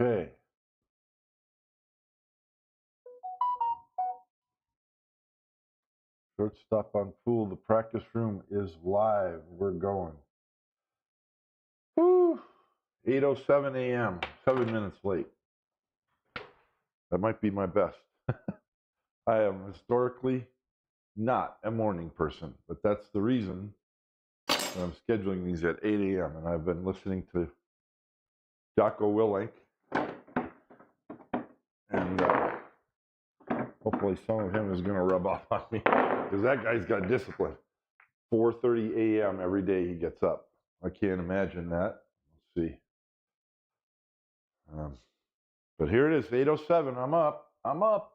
Okay. Shortstop on pool. The practice room is live. We're going. Woo! 8:07 a.m. 7 minutes late. That might be my best. I am historically not a morning person, but that's the reason that I'm scheduling these at 8 a.m. And I've been listening to Jocko Willink, and hopefully some of him is going to rub off on me, because that guy's got discipline. 4:30 a.m. every day he gets up. I can't imagine that. Let's see. But here it is, 8:07. I'm up. I'm up.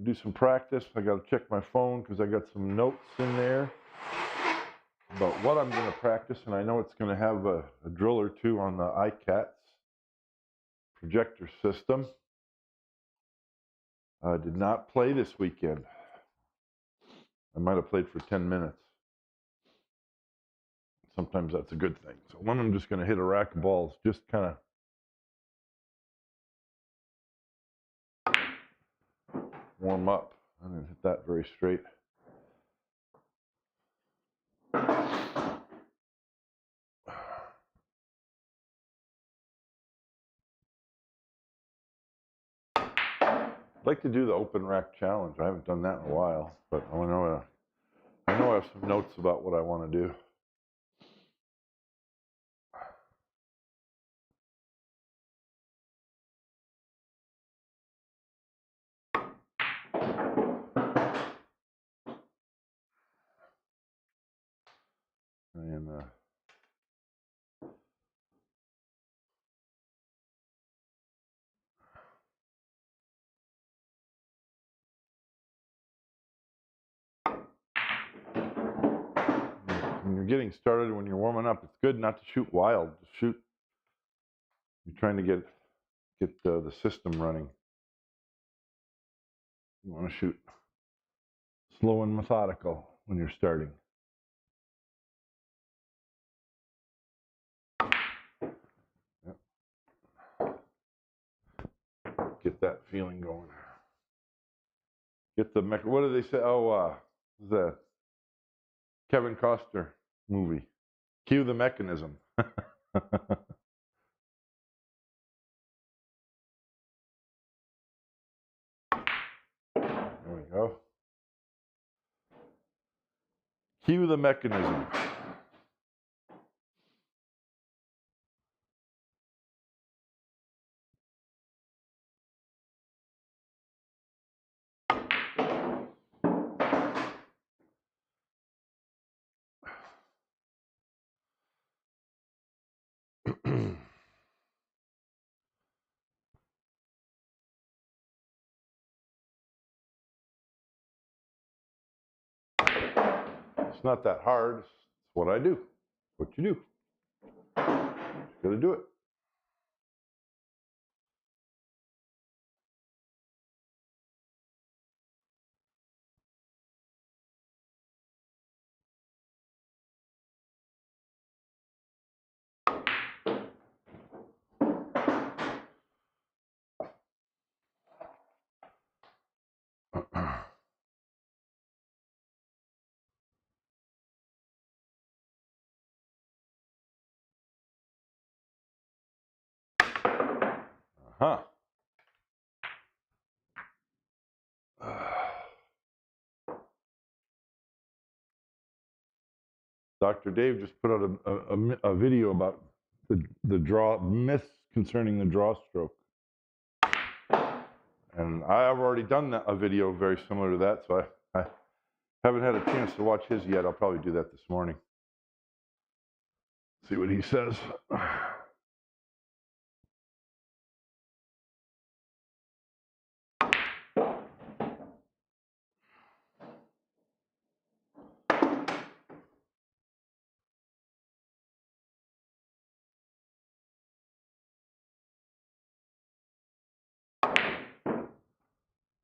Do some practice. I got to check my phone because I got some notes in there about what I'm going to practice, and I know it's going to have a drill or two on the iCats projector system. I did not play this weekend. I might have played for 10 minutes. Sometimes that's a good thing. So one, I'm just going to hit a rack of balls, just kind of warm up. I didn't hit that very straight. I'd like to do the open rack challenge. I haven't done that in a while, but I know I have some notes about what I want to do. And when you're getting started, when you're warming up, it's good not to shoot wild. Just shoot. You're trying to get the system running. You want to shoot slow and methodical when you're starting. Yep. Get that feeling going. Get the what do they say? Oh, the Kevin Costner movie. Cue the mechanism. There we go. Cue the mechanism. It's not that hard. It's what I do. What you do. Just gotta do it. Huh. Dr. Dave just put out a video about the draw myths concerning the draw stroke, and I have already done a video very similar to that, so I haven't had a chance to watch his yet. I'll probably do that this morning. See what he says.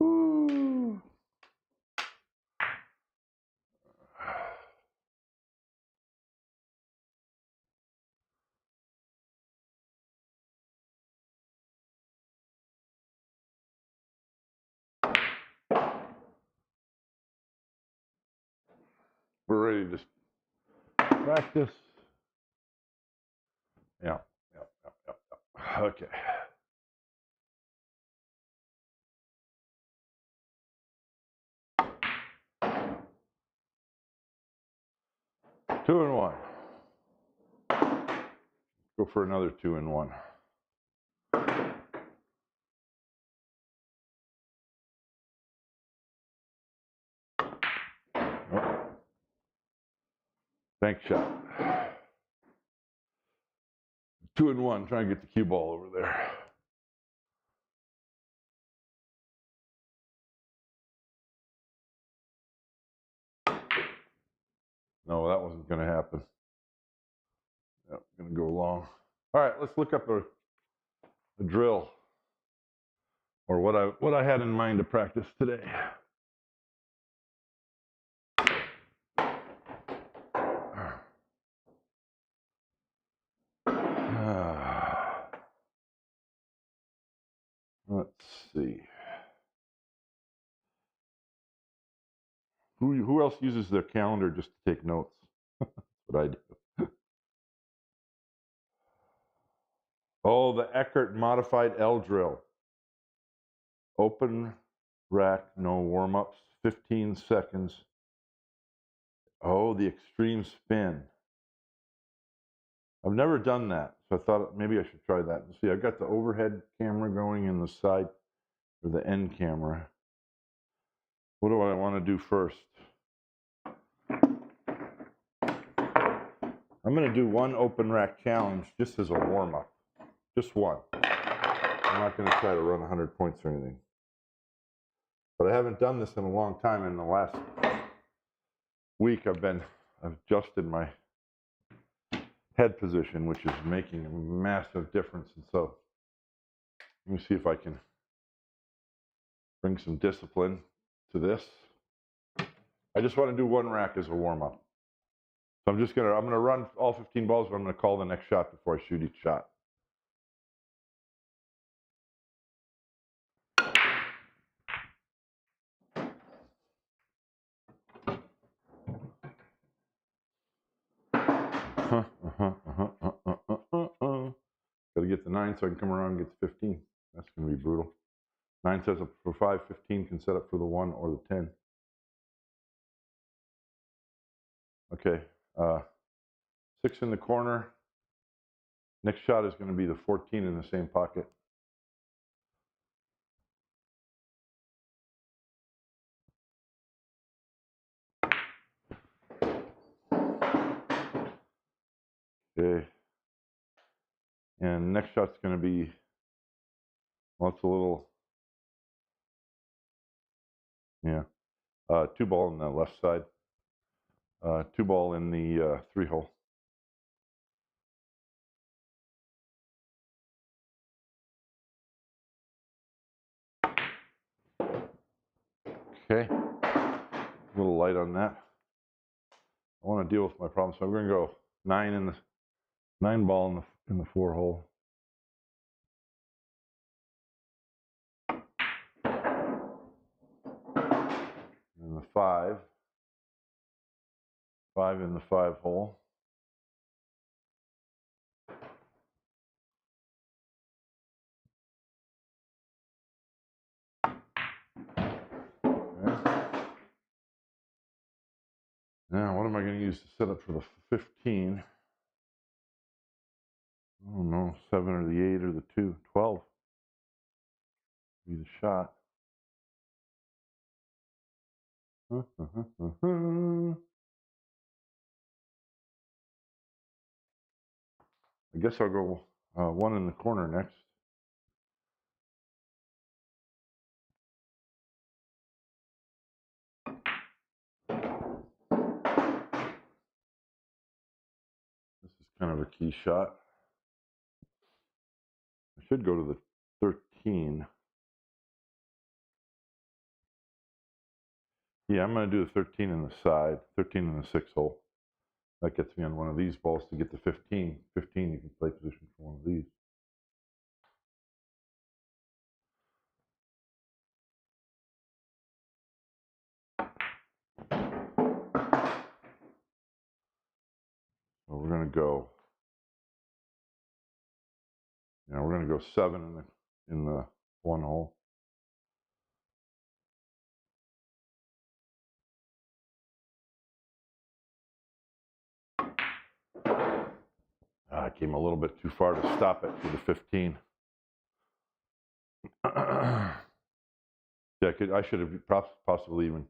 Ooh. We're ready to practice. Yeah. Okay. Two and one. Go for another 2 and 1. Oh. Bank shot. 2 and 1. Try and get the cue ball over there. No, that wasn't going to happen. Yep, going to go long. All right, let's look up a drill, or what I had in mind to practice today. Let's see. Who else uses their calendar just to take notes? That's what I do. Oh, the Eckert modified L drill. Open rack, no warm-ups, 15 seconds. Oh, the extreme spin. I've never done that, so I thought maybe I should try that. See, I've got the overhead camera going and the side, or the end camera. What do I want to do first? I'm going to do one open rack challenge just as a warm-up. Just one. I'm not going to try to run 100 points or anything. But I haven't done this in a long time. In the last week, I've adjusted my head position, which is making a massive difference. And so let me see if I can bring some discipline to this. I just want to do one rack as a warm-up. So I'm gonna run all 15 balls, but I'm gonna call the next shot before I shoot each shot. Gotta get the 9 so I can come around and get the 15. That's gonna be brutal. 9 sets up for 5, 15 can set up for the 1 or the 10. Okay, 6 in the corner. Next shot is going to be the 14 in the same pocket. Okay, and next shot's going to be, well, it's a little, yeah, 2 ball on the left side, 2 ball in the 3 hole. Okay, a little light on that. I want to deal with my problem, so I'm going to go 9 ball in the 4 hole. And the 5 in the 5 hole. Now, what am I going to use to set up for the 15? I don't know, 7 or the 8 or the 2, 12. Be the shot. I guess I'll go 1 in the corner next. This is kind of a key shot. I should go to the 13. Yeah, I'm going to do the 13 in the side, 13 in the 6 hole. That gets me on one of these balls to get the 15. 15, you can play position for one of these. So we're going to go. Yeah, we're going to go 7 in the one hole. I came a little bit too far to stop it to the 15. Yeah, I should have possibly even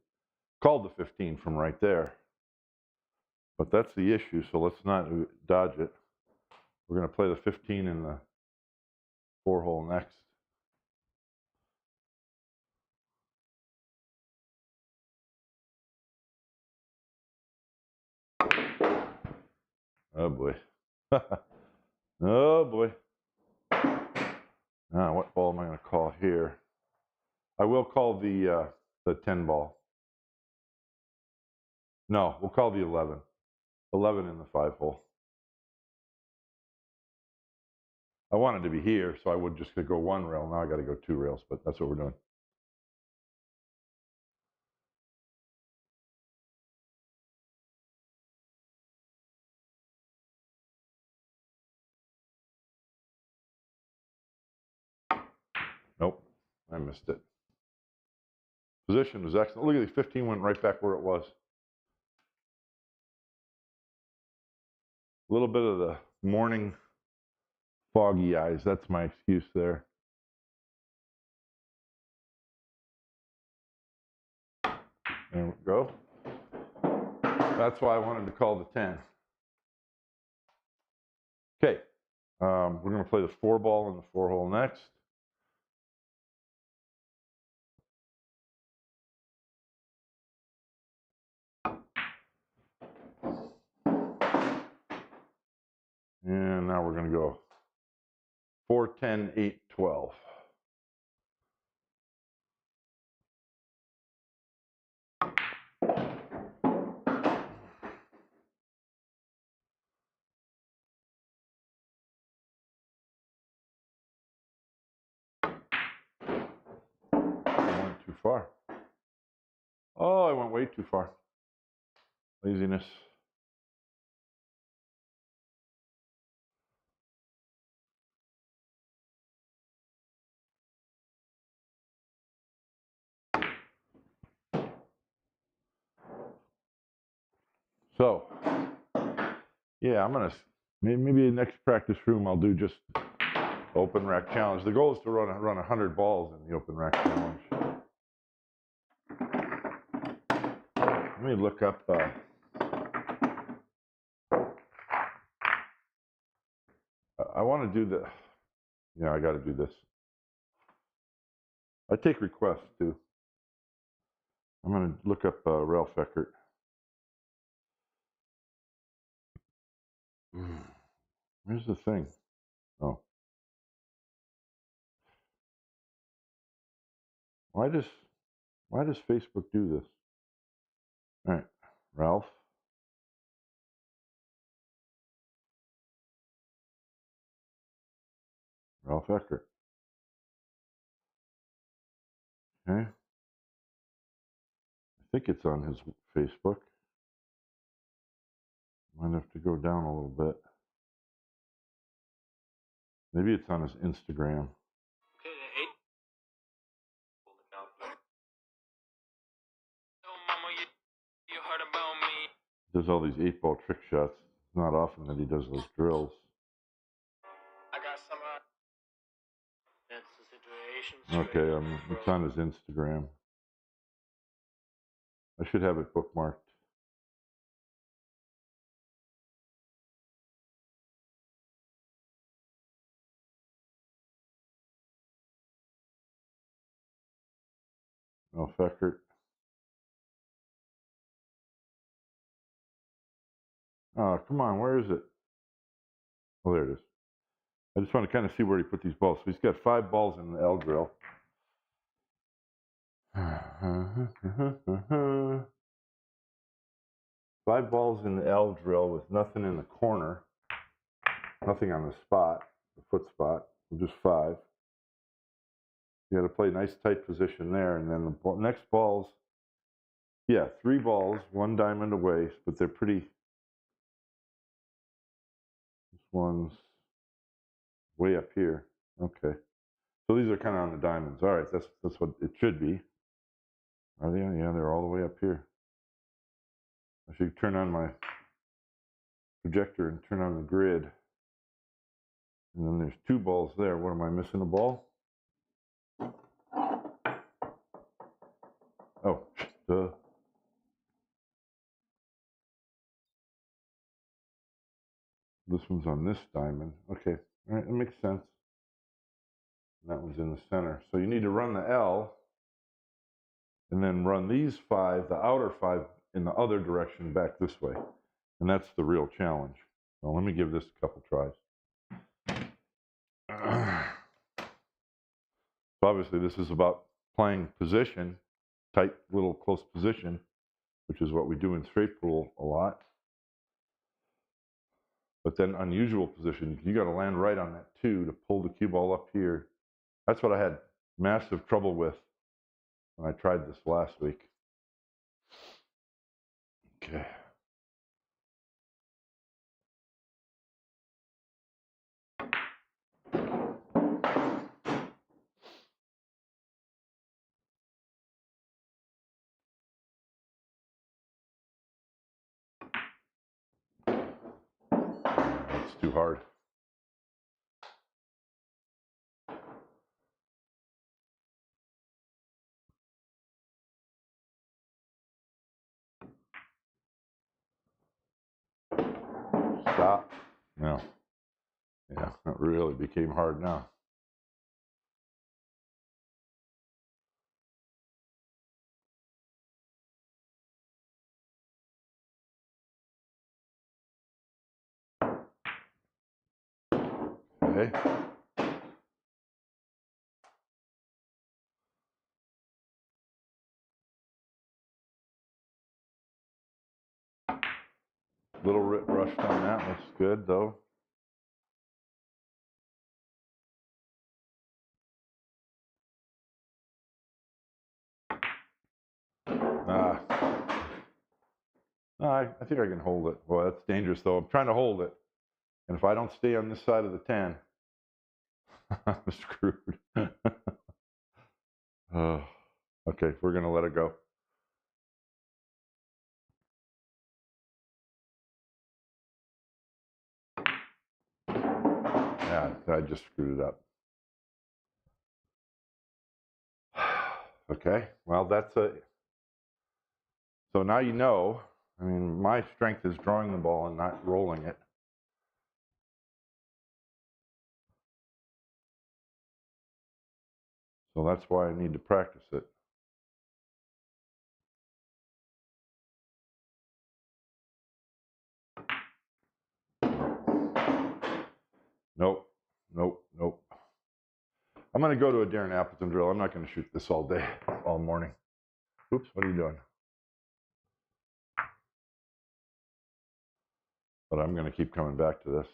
called the 15 from right there. But that's the issue, so let's not dodge it. We're going to play the 15 in the 4-hole next. Oh boy. Oh boy. Now, what ball am I going to call here? I will call the 10 ball. No, we'll call the 11. 11 in the 5-hole. I wanted to be here, so I would just go 1 rail. Now I got to go 2 rails, but that's what we're doing. Nope, I missed it. Position was excellent. Look at the 15 went right back where it was. A little bit of the morning foggy eyes. That's my excuse there. There we go. That's why I wanted to call the 10. Okay, we're going to play the 4 ball in the 4-hole next. And now we're going to go 4, 10, 8, 12. I went too far. Oh, I went way too far. Laziness. So, yeah, I'm going to, maybe next practice room I'll do just open rack challenge. The goal is to run 100 balls in the open rack challenge. Let me look up, I want to do the, yeah, I got to do this. I take requests too. I'm going to look up Ralph Eckert. Where's the thing? Oh. Why does Facebook do this? All right, Ralph Eckert. Okay. I think it's on his Facebook. Might have to go down a little bit. Maybe it's on his Instagram. He does all these 8-ball trick shots. It's not often that he does those drills. Okay, it's on his Instagram. I should have it bookmarked. Oh, Eckert. Oh, come on, where is it? Oh, there it is. I just want to kind of see where he put these balls. So he's got 5 balls in the L drill. 5 balls in the L drill with nothing in the corner, nothing on the spot, the foot spot, just 5. You got to play a nice tight position there, and then the next balls, yeah, 3 balls, 1 diamond away, but they're pretty one's way up here. Okay. So these are kind of on the diamonds. All right, that's what it should be. Are they? Yeah, they're all the way up here. I should turn on my projector and turn on the grid. And then there's two balls there. What am I missing? A ball? Oh, duh. This one's on this diamond. Okay, all right, that makes sense. And that one's in the center. So you need to run the L and then run these 5, the outer 5, in the other direction back this way. And that's the real challenge. So let me give this a couple tries. So obviously this is about playing position, tight little close position, which is what we do in straight pool a lot. But then unusual position, you got to land right on that 2 to pull the cue ball up here. That's what I had massive trouble with when I tried this last week. Okay. That's too hard. Stop. No. Yeah, that really became hard now. Okay. Little rushed on that. Looks good though. Ah. No, I think I can hold it. Boy, that's dangerous though. I'm trying to hold it. And if I don't stay on this side of the 10, I'm screwed. Okay, we're going to let it go. Yeah, I just screwed it up. Okay, well, that's it. So now you know, I mean, my strength is drawing the ball and not rolling it. So that's why I need to practice it. Nope, nope, nope. I'm going to go to a Darren Appleton drill. I'm not going to shoot this all day, all morning. Oops, what are you doing? But I'm going to keep coming back to this.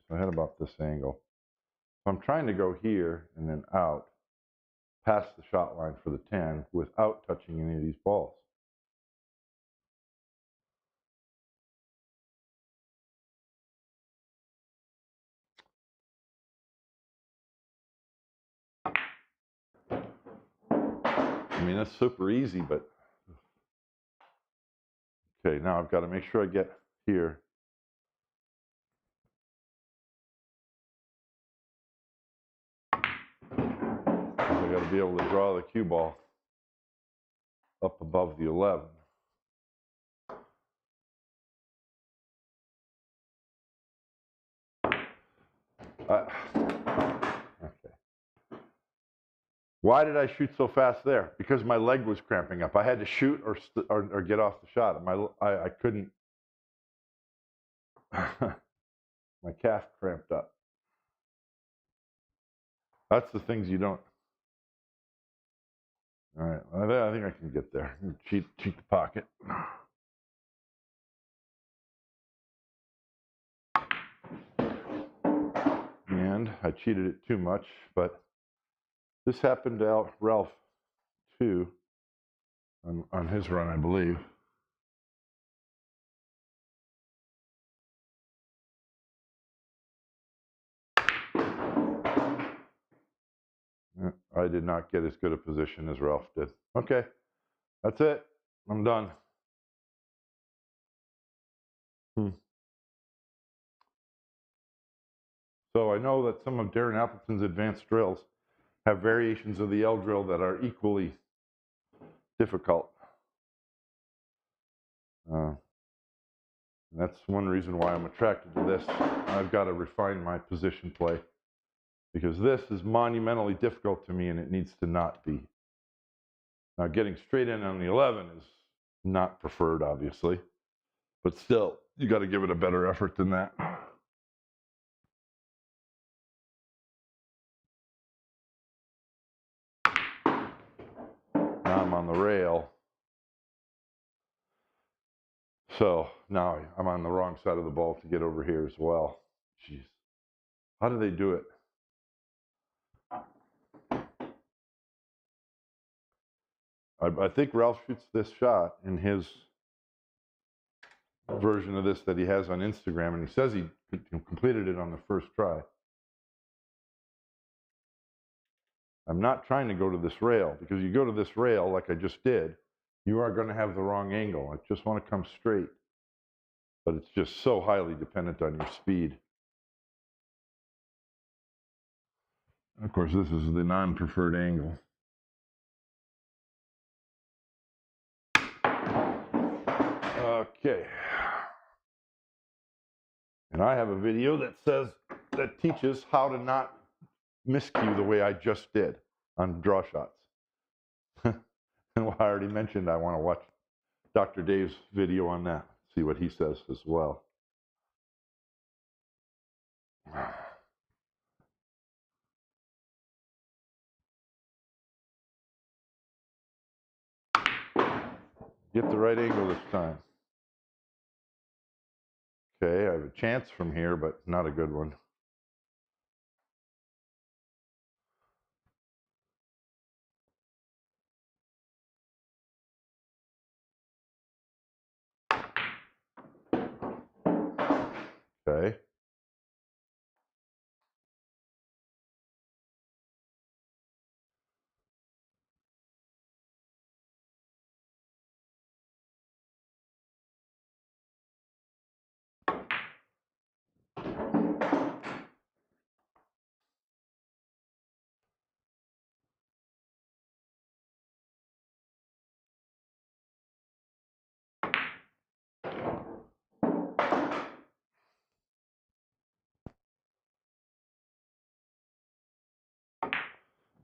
So I had about this angle. So I'm trying to go here and then out, past the shot line for the 10 without touching any of these balls. I mean, that's super easy, but okay, now I've got to make sure I get here. I got to be able to draw the cue ball up above the 11. Okay. Why did I shoot so fast there? Because my leg was cramping up. I had to shoot or get off the shot. I couldn't. My calf cramped up. That's the things you don't. All right, I think I can get there. Cheat the pocket. And I cheated it too much, but this happened to Ralph too on his run, I believe. I did not get as good a position as Ralph did. Okay, that's it. I'm done. So I know that some of Darren Appleton's advanced drills have variations of the L drill that are equally difficult. That's one reason why I'm attracted to this. I've got to refine my position play because this is monumentally difficult to me and it needs to not be. Now, getting straight in on the 11 is not preferred, obviously, but still, you got to give it a better effort than that. Now I'm on the rail. So now I'm on the wrong side of the ball to get over here as well. Jeez. How do they do it? I think Ralph shoots this shot in his version of this that he has on Instagram, and he says he completed it on the first try. I'm not trying to go to this rail, because you go to this rail like I just did, you are going to have the wrong angle. I just want to come straight. But it's just so highly dependent on your speed. Of course, this is the non-preferred angle. Okay. And I have a video that teaches how to not miscue the way I just did on draw shots. And I already mentioned I want to watch Dr. Dave's video on that, see what he says as well. Get the right angle this time. Okay, I have a chance from here, but not a good one. Okay.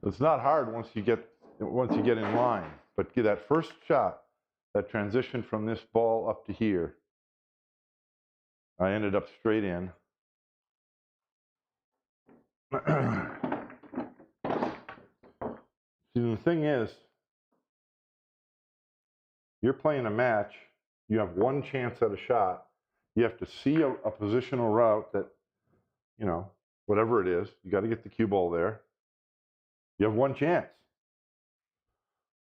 It's not hard once you get in line, but get that first shot, that transition from this ball up to here. I ended up straight in. See, the thing is, you're playing a match. You have one chance at a shot. You have to see a positional route that, whatever it is, you got to get the cue ball there. You have one chance.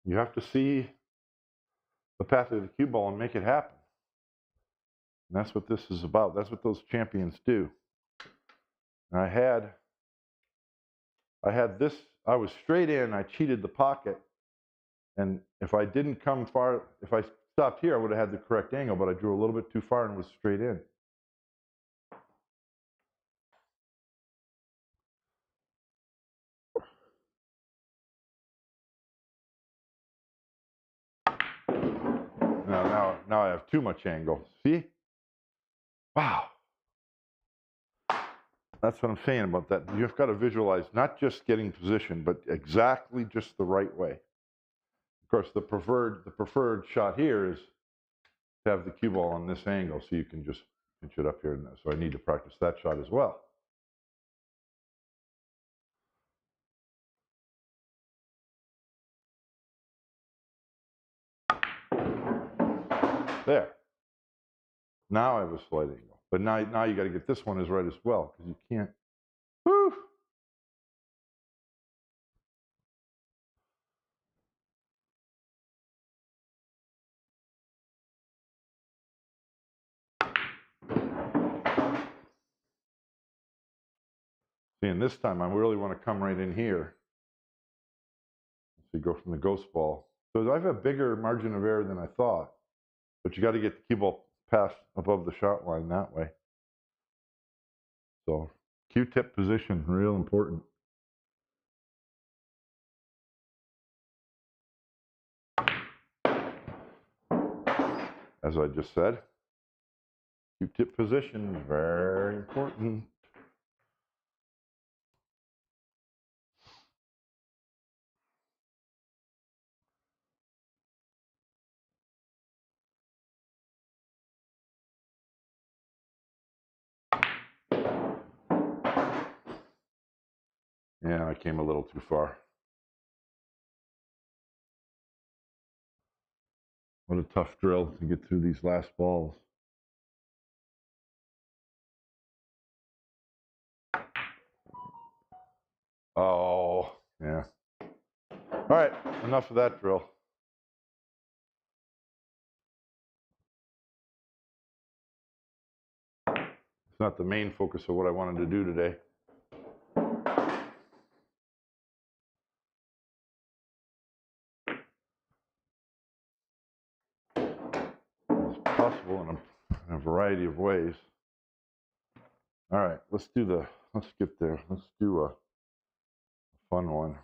You have to see the path of the cue ball and make it happen. And that's what this is about. That's what those champions do. And I had this, I was straight in, I cheated the pocket. And if I didn't come far, if I stopped here, I would have had the correct angle, but I drew a little bit too far and was straight in. Now I have too much angle. See? Wow. That's what I'm saying about that. You've got to visualize not just getting position, but exactly just the right way. Of course, the preferred shot here is to have the cue ball on this angle, so you can just pinch it up here. So I need to practice that shot as well. There. Now I have a slight angle. But now you got to get this one as right as well, because you can't. Woo! See, and this time I really want to come right in here. So you go from the ghost ball. So I have a bigger margin of error than I thought, but you got to get the cue ball past above the shot line that way. So Q-tip position, real important. As I just said, Q-tip position, very important. Yeah, I came a little too far. What a tough drill to get through these last balls. Oh, yeah. All right, enough of that drill. It's not the main focus of what I wanted to do today. It's possible in a variety of ways. All right, let's get there. Let's do a fun one.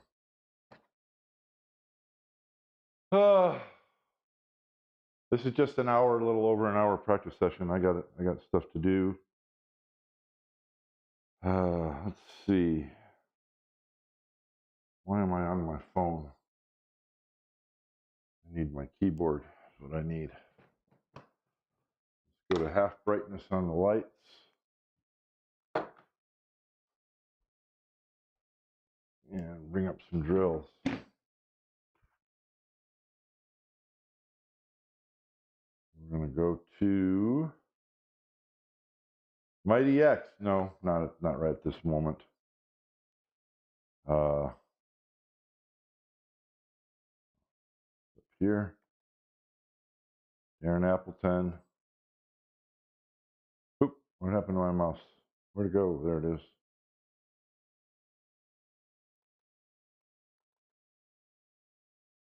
This is just an hour, a little over an hour practice session. I got stuff to do. Let's see. Why am I on my phone? I need my keyboard. That's what I need. Let's go to half brightness on the lights. And bring up some drills. We're going to go to Mighty X. No, not right at this moment. Up here. Aaron Appleton. Oop, what happened to my mouse? Where'd it go? There it is.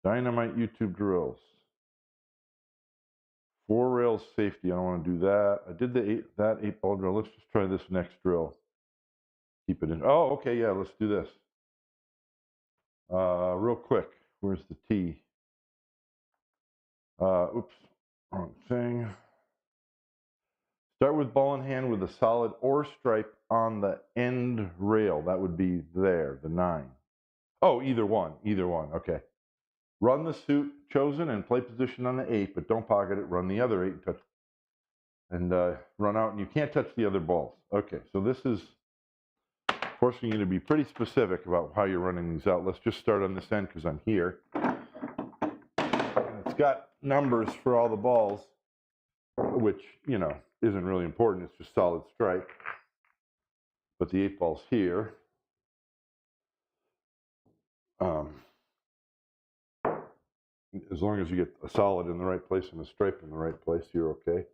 Dynamite YouTube drills. 4 rails safety. I don't want to do that. I did that 8-ball drill. Let's just try this next drill. Keep it in. Oh, okay, yeah, let's do this. Real quick. Where's the T? Oops, wrong thing. Start with ball in hand with a solid or stripe on the end rail. That would be there, the 9. Oh, either one, okay. Run the suit chosen and play position on the 8, but don't pocket it. Run the other 8 and touch, and run out, and you can't touch the other balls. Okay, so this is forcing you to be pretty specific about how you're running these out. Let's just start on this end because I'm here. And it's got numbers for all the balls, which, you know, isn't really important. It's just solid strike. But the 8 ball's here. As long as you get a solid in the right place and a stripe in the right place, you're okay.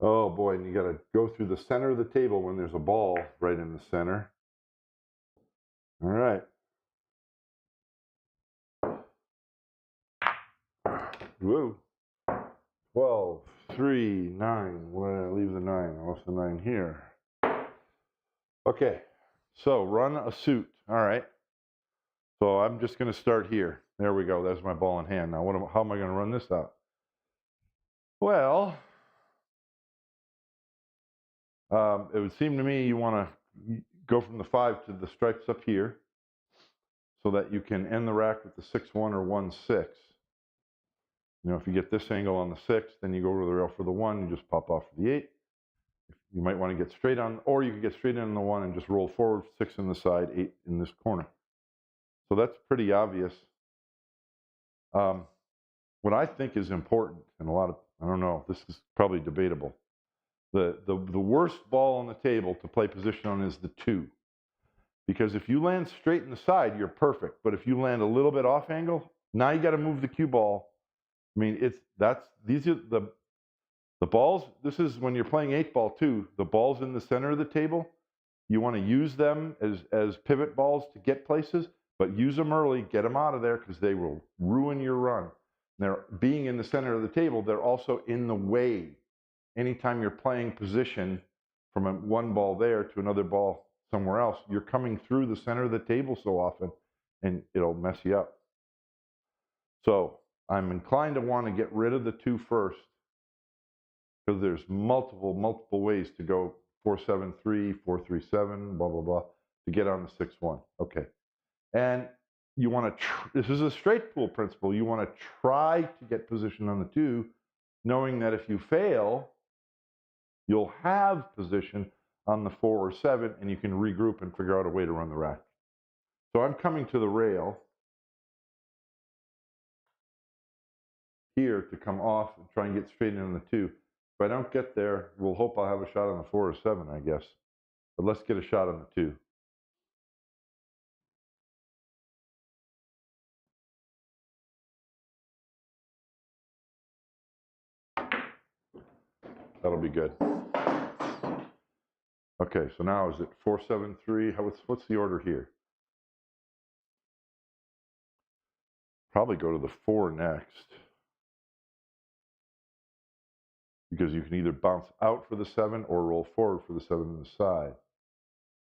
Oh boy, and you got to go through the center of the table when there's a ball right in the center. All right. Whoa. 12, 3, 9. Where did I leave the 9? I lost the 9 here. Okay. So run a suit. All right. So I'm just going to start here. There we go. There's my ball in hand. Now, how am I going to run this out? Well, it would seem to me you want to go from the 5 to the stripes up here so that you can end the rack with the 6-1 or 1-6. You know, if you get this angle on the 6, then you go over the rail for the 1, you just pop off for the 8. You might want to get straight on, or you could get straight in on the 1 and just roll forward, 6 in the side, 8 in this corner. So that's pretty obvious. What I think is important, and I don't know, this is probably debatable. The worst ball on the table to play position on is the 2. Because if you land straight in the side, you're perfect. But if you land a little bit off angle, now you got to move the cue ball. I mean, these are the balls. This is when you're playing 8-ball too. The ball's in the center of the table. You want to use them as pivot balls to get places, but use them early, get them out of there, because they will ruin your run. They're being in the center of the table, they're also in the way. Anytime you're playing position from one ball there to another ball somewhere else, you're coming through the center of the table so often, and it'll mess you up. So I'm inclined to want to get rid of the 2 first, because there's multiple ways to go 4-7-3, 4-3-7, blah, blah, blah, to get on the 6-1. Okay. And you want to, this is a straight pool principle. You want to try to get position on the 2, knowing that if you fail, you'll have position on the 4 or 7, and you can regroup and figure out a way to run the rack. So I'm coming to the rail here to come off and try and get straight in on the 2. If I don't get there, we'll hope I'll have a shot on the 4 or 7, I guess. But let's get a shot on the 2. That'll be good. Okay, so now is it 4-7-3? What's the order here? Probably go to the 4 next, because you can either bounce out for the 7 or roll forward for the 7 on the side.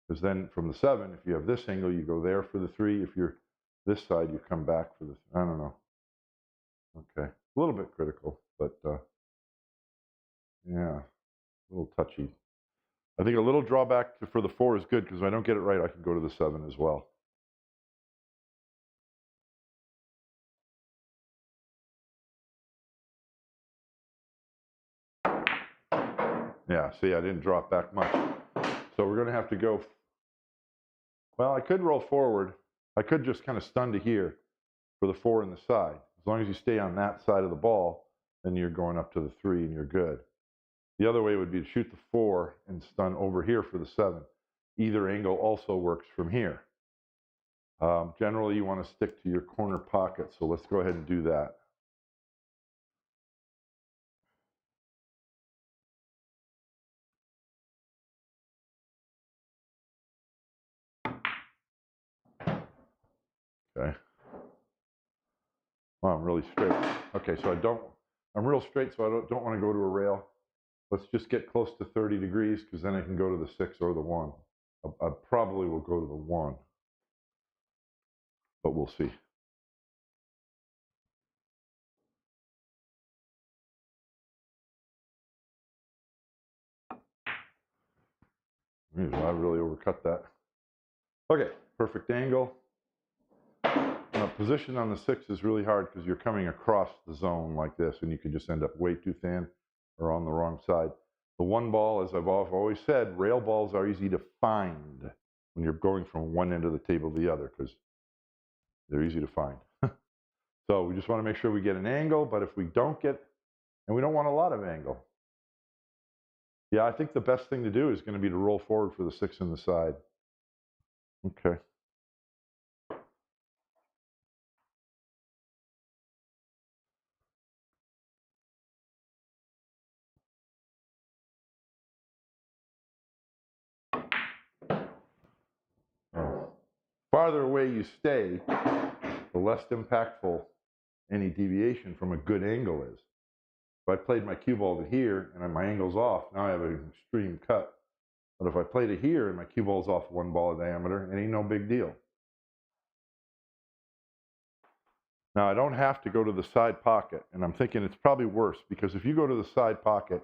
Because then from the 7, if you have this angle, you go there for the 3. If you're this side, you come back for the, I don't know. Okay, a little bit critical, but yeah, a little touchy. I think a little drawback for the 4 is good, because if I don't get it right, I can go to the 7 as well. Yeah, see, I didn't draw it back much. So we're going to have to go, well, I could roll forward. I could just kind of stun to here for the 4 in the side. As long as you stay on that side of the ball, then you're going up to the 3 and you're good. The other way would be to shoot the 4 and stun over here for the 7. Either angle also works from here. Generally, you want to stick to your corner pocket, so let's go ahead and do that. Okay. Well, I'm really straight. Okay, so I'm real straight, so I don't want to go to a rail. Let's just get close to 30 degrees, because then I can go to the 6 or the 1. I probably will go to the 1, but we'll see. I really overcut that. Okay, perfect angle. Position on the 6 is really hard, because you're coming across the zone like this, and you can just end up way too thin or on the wrong side. The 1 ball, as I've always said, rail balls are easy to find when you're going from one end of the table to the other, because they're easy to find. So we just want to make sure we get an angle, but if we don't get, and we don't want a lot of angle. Yeah, I think the best thing to do is going to be to roll forward for the 6 in the side. Okay. Farther away you stay, the less impactful any deviation from a good angle is. If I played my cue ball to here and my angle's off, now I have an extreme cut. But if I played it here and my cue ball's off 1 ball of diameter, it ain't no big deal. Now I don't have to go to the side pocket, and I'm thinking it's probably worse, because if you go to the side pocket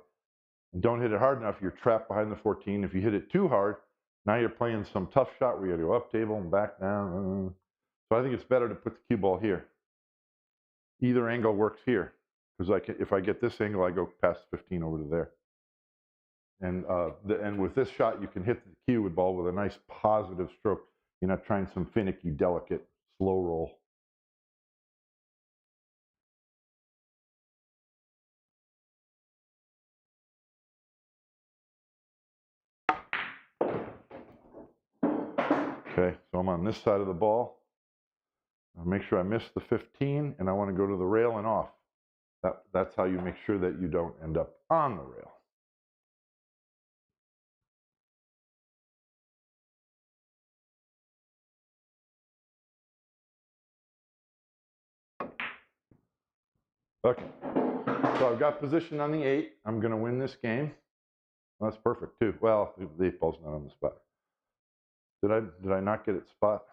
and don't hit it hard enough, you're trapped behind the 14. If you hit it too hard, now you're playing some tough shot where you got to go up table and back down. So I think it's better to put the cue ball here. Either angle works here, because if I get this angle, I go past 15 over to there. And with this shot, you can hit the cue ball with a nice positive stroke. You're not trying some finicky, delicate, slow roll. Okay, so I'm on this side of the ball. I'll make sure I miss the 15, and I want to go to the rail and off. That's how you make sure that you don't end up on the rail. Okay, so I've got position on the 8. I'm going to win this game. Well, that's perfect too. Well, the 8 ball's not on the spot. Did I not get it spot?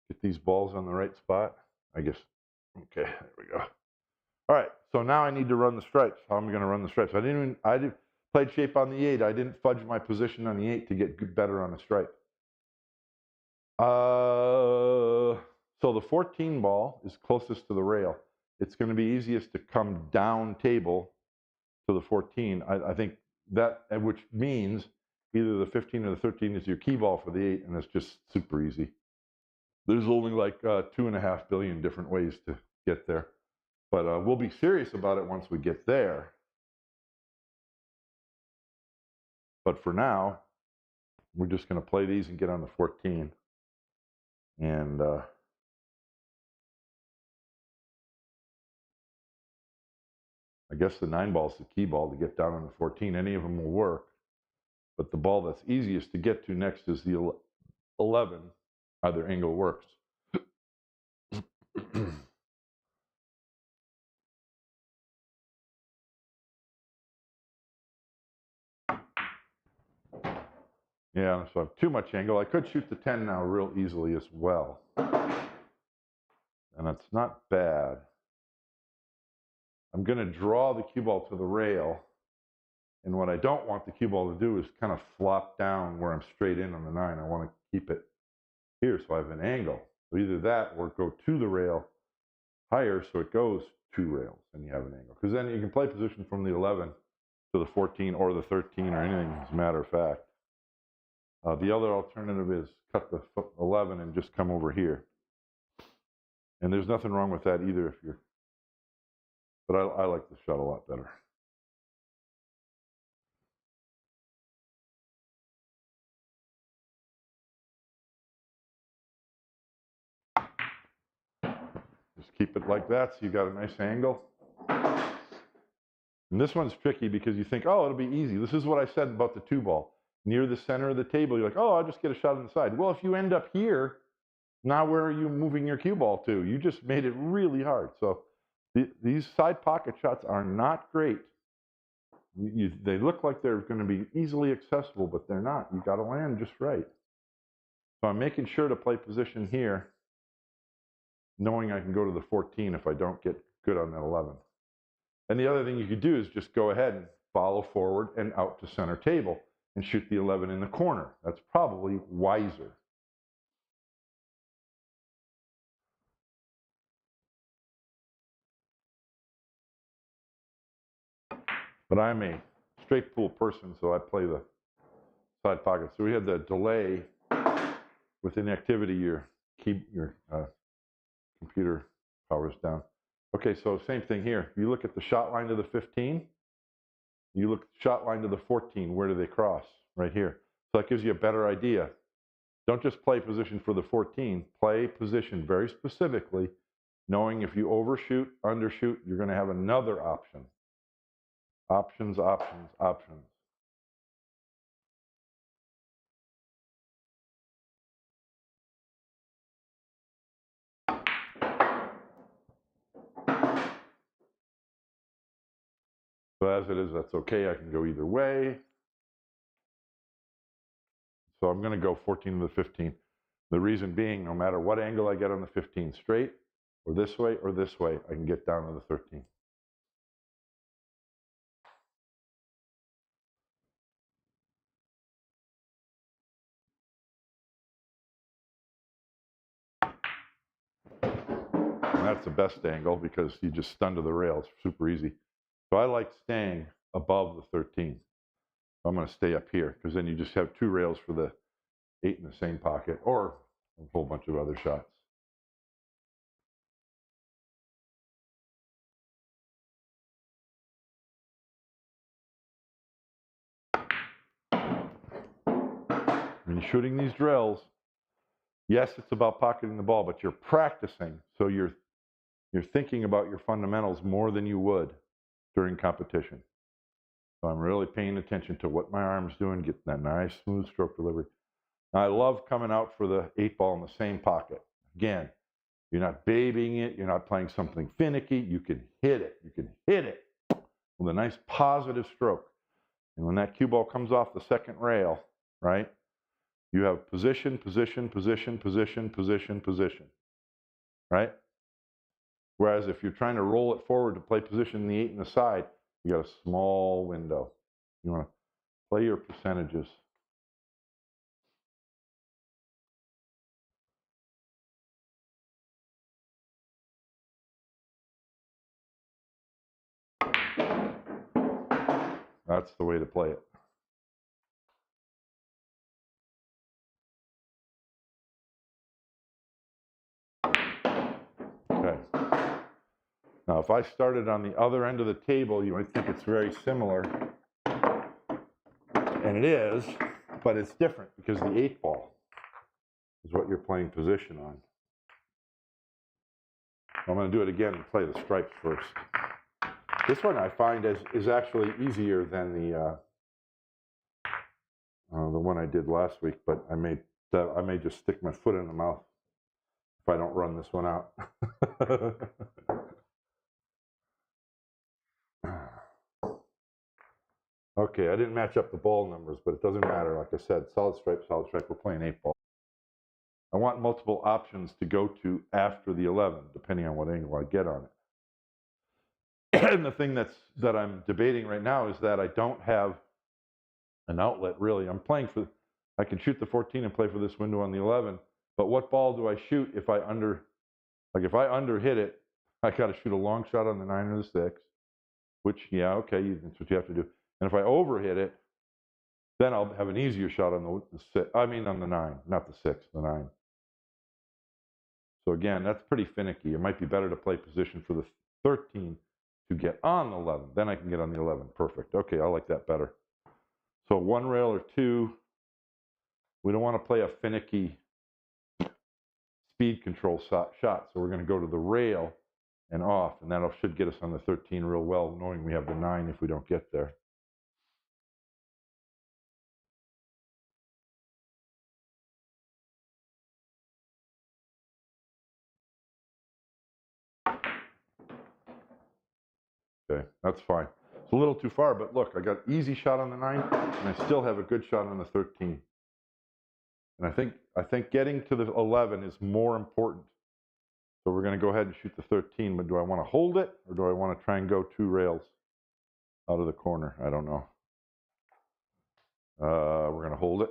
Get these balls on the right spot? I guess. Okay, there we go. All right, so now I need to run the stripes. How am I going to run the stripes? I played shape on the 8. I didn't fudge my position on the 8 to get better on the stripe. So the 14 ball is closest to the rail. It's going to be easiest to come down table to the 14. I think that, which means either the 15 or the 13 is your key ball for the 8, and it's just super easy. There's only like 2.5 billion different ways to get there. But we'll be serious about it once we get there. But for now, we're just going to play these and get on the 14. And I guess the 9 ball is the key ball to get down on the 14. Any of them will work. But the ball that's easiest to get to next is the 11. Either angle works. Yeah, so I have too much angle. I could shoot the 10 now real easily as well. And it's not bad. I'm going to draw the cue ball to the rail. And what I don't want the cue ball to do is kind of flop down where I'm straight in on the 9. I want to keep it here so I have an angle. So either that or go to the rail higher so it goes 2 rails and you have an angle. Because then you can play position from the 11 to the 14 or the 13 or anything, as a matter of fact. The other alternative is cut the 11 and just come over here. And there's nothing wrong with that either if you're... But I like the shot a lot better. Just keep it like that so you got a nice angle. And this one's tricky because you think, oh, it'll be easy. This is what I said about the 2 ball. Near the center of the table, you're like, oh, I'll just get a shot on the side. Well, if you end up here, now where are you moving your cue ball to? You just made it really hard. So these side pocket shots are not great. They look like they're going to be easily accessible, but they're not. You got to land just right. So I'm making sure to play position here, knowing I can go to the 14 if I don't get good on that 11. And the other thing you could do is just go ahead and follow forward and out to center table and shoot the 11 in the corner. That's probably wiser. But I'm a straight pool person, so I play the side pocket. So we had the delay within activity, your computer powers down. Okay, so same thing here. You look at the shot line to the 15. You look at the shot line to the 14. Where do they cross? Right here. So that gives you a better idea. Don't just play position for the 14. Play position very specifically, knowing if you overshoot, undershoot, you're going to have another option. Options, options, options. So as it is, that's okay. I can go either way. So I'm going to go 14 to the 15. The reason being, no matter what angle I get on the 15, straight or this way, I can get down to the 13. And that's the best angle because you just stun to the rail. It's super easy. So I like staying above the 13. I'm going to stay up here because then you just have 2 rails for the 8 in the same pocket or a whole bunch of other shots. When you're shooting these drills, yes, it's about pocketing the ball, but you're practicing. So you're thinking about your fundamentals more than you would during competition. So I'm really paying attention to what my arm's doing, getting that nice smooth stroke delivery. Now, I love coming out for the 8 ball in the same pocket. Again, You're not babying it. You're not playing something finicky. You can hit it. You can hit it with a nice positive stroke. And when that cue ball comes off the second rail, right, you have position, position, position, position, position, position, right? Whereas if you're trying to roll it forward to play position in the 8 and the side, you got a small window. You want to play your percentages. That's the way to play it. Okay. Now, if I started on the other end of the table, you might think it's very similar. And it is, but it's different because the 8 ball is what you're playing position on. I'm going to do it again and play the stripes first. This one I find is actually easier than the one I did last week, but I may just stick my foot in the mouth if I don't run this one out. Okay, I didn't match up the ball numbers, but it doesn't matter. Like I said, solid stripe, we're playing 8 ball. I want multiple options to go to after the 11, depending on what angle I get on it. And the thing that I'm debating right now is that I don't have an outlet, really. I can shoot the 14 and play for this window on the 11, but what ball do I shoot if I if I under hit it, I got to shoot a long shot on the 9 or the 6, which, yeah, okay, that's what you have to do. And if I overhit it, then I'll have an easier shot on the 6, on the 9, not the 6, the 9. So again, that's pretty finicky. It might be better to play position for the 13 to get on the 11. Then I can get on the 11. Perfect. Okay, I like that better. So 1 rail or 2. We don't want to play a finicky speed control shot. So we're going to go to the rail and off, and that should get us on the 13 real well, knowing we have the 9 if we don't get there. Okay, that's fine. It's a little too far, but look, I got easy shot on the 9, and I still have a good shot on the 13. And I think getting to the 11 is more important. So we're going to go ahead and shoot the 13, but do I want to hold it, or do I want to try and go 2 rails out of the corner? I don't know. We're going to hold it.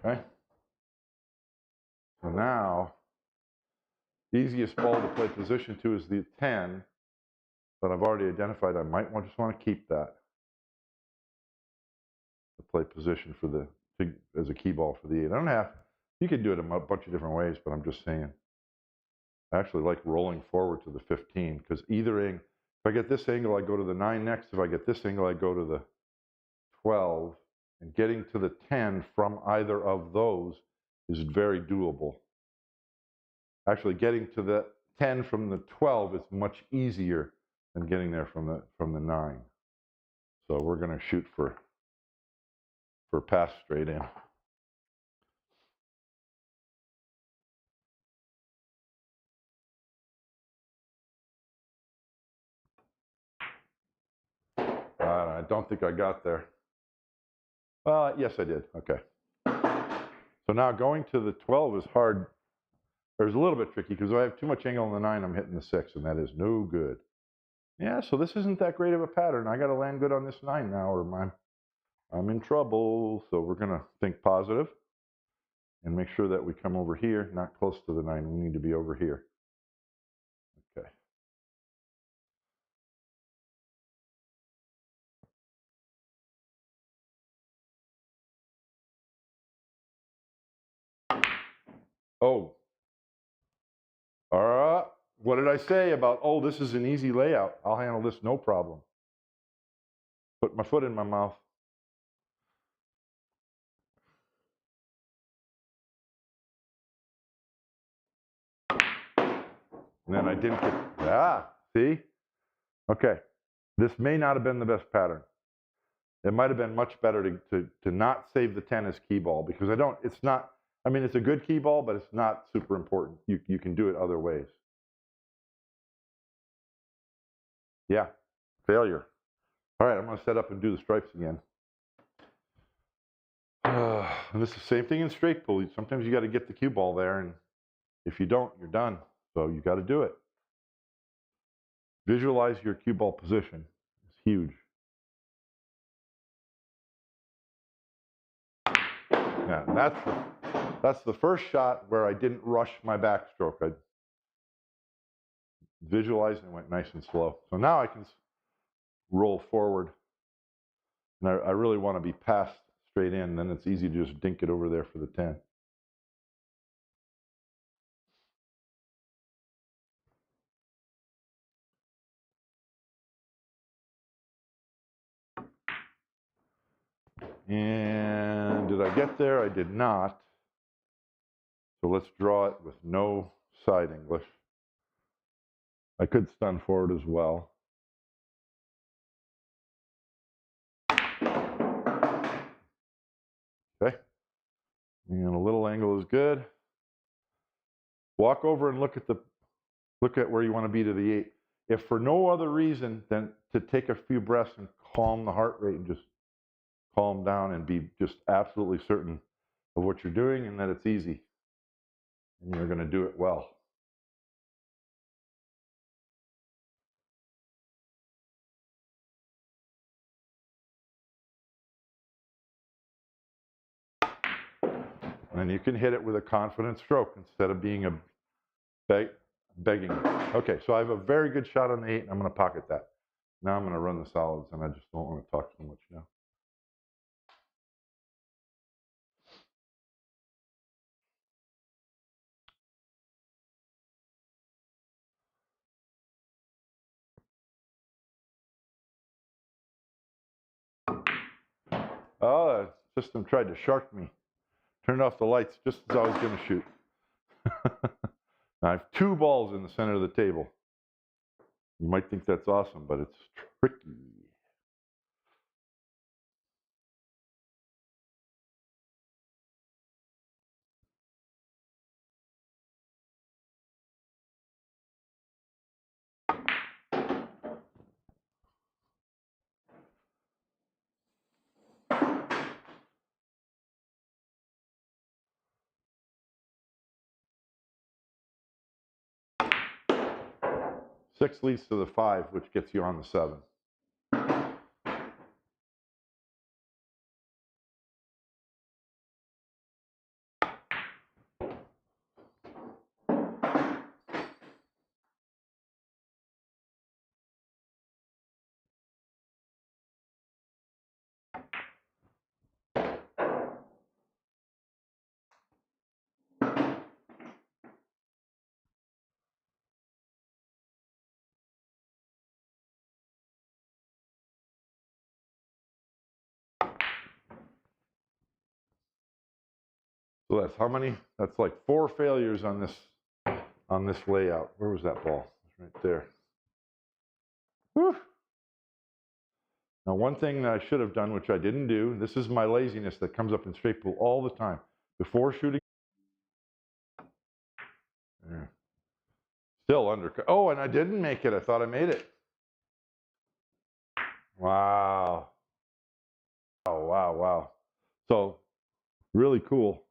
Okay. So now, the easiest ball to play position to is the 10, but I've already identified I might just want to keep that to play position for as a key ball for the 8. I don't have, you can do it a bunch of different ways, but I'm just saying. I actually like rolling forward to the 15, because if I get this angle, I go to the 9 next. If I get this angle, I go to the 12. And getting to the 10 from either of those is very doable. Actually, getting to the 10 from the 12 is much easier than getting there from the 9. So we're going to shoot for pass straight in. I don't think I got there. Yes, I did. Okay. So now going to the 12 is hard. It's a little bit tricky because if I have too much angle on the 9, I'm hitting the 6, and that is no good. Yeah, so this isn't that great of a pattern. I got to land good on this 9 now, or I'm in trouble. So we're going to think positive and make sure that we come over here, not close to the 9. We need to be over here. Okay. Oh. What did I say about, oh, this is an easy layout? I'll handle this no problem. Put my foot in my mouth. And then I didn't get, see? Okay. This may not have been the best pattern. It might have been much better to not save the 10 as key ball, because it's not, I mean, it's a good key ball, but it's not super important. You can do it other ways. Yeah, failure. All right, I'm going to set up and do the stripes again. And this is the same thing in straight pull. Sometimes you got to get the cue ball there, and if you don't, you're done. So you got to do it. Visualize your cue ball position. It's huge. Yeah, and that's the first shot where I didn't rush my backstroke. I visualized and went nice and slow. So now I can roll forward, and I really want to be passed straight in. Then it's easy to just dink it over there for the 10. And did I get there? I did not. So let's draw it with no side English. I could stun forward as well. Okay. And a little angle is good. Walk over and look at where you want to be to the 8. If for no other reason than to take a few breaths and calm the heart rate and just calm down and be just absolutely certain of what you're doing and that it's easy. And you're going to do it well. And you can hit it with a confident stroke instead of being a begging. Okay, so I have a very good shot on the 8, and I'm going to pocket that. Now I'm going to run the solids, and I just don't want to talk so much now. Oh, the system tried to shark me. Turned off the lights just as I was going to shoot. I have 2 balls in the center of the table. You might think that's awesome, but it's tricky. Six leads to the 5, which gets you on the 7. So that's how many? That's like 4 failures on this layout. Where was that ball? It's right there. Whew. Now, one thing that I should have done, which I didn't do, this is my laziness that comes up in straight pool all the time. Before shooting, yeah. Still undercut. Oh, and I didn't make it. I thought I made it. Wow. Wow, wow, wow. So, really cool.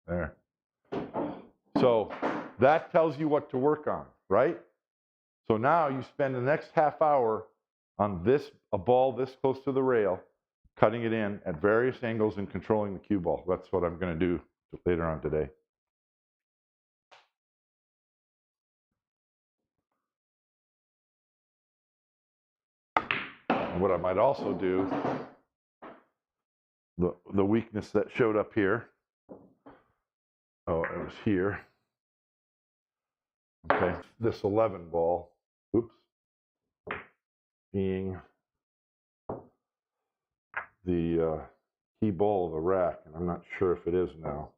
There. So, that tells you what to work on, right? So now you spend the next half hour on a ball this close to the rail, cutting it in at various angles and controlling the cue ball. That's what I'm going to do later on today. And what I might also do, the weakness that showed up here, oh, it was here. Okay, this 11 ball, oops, being the key ball of the rack, and I'm not sure if it is now.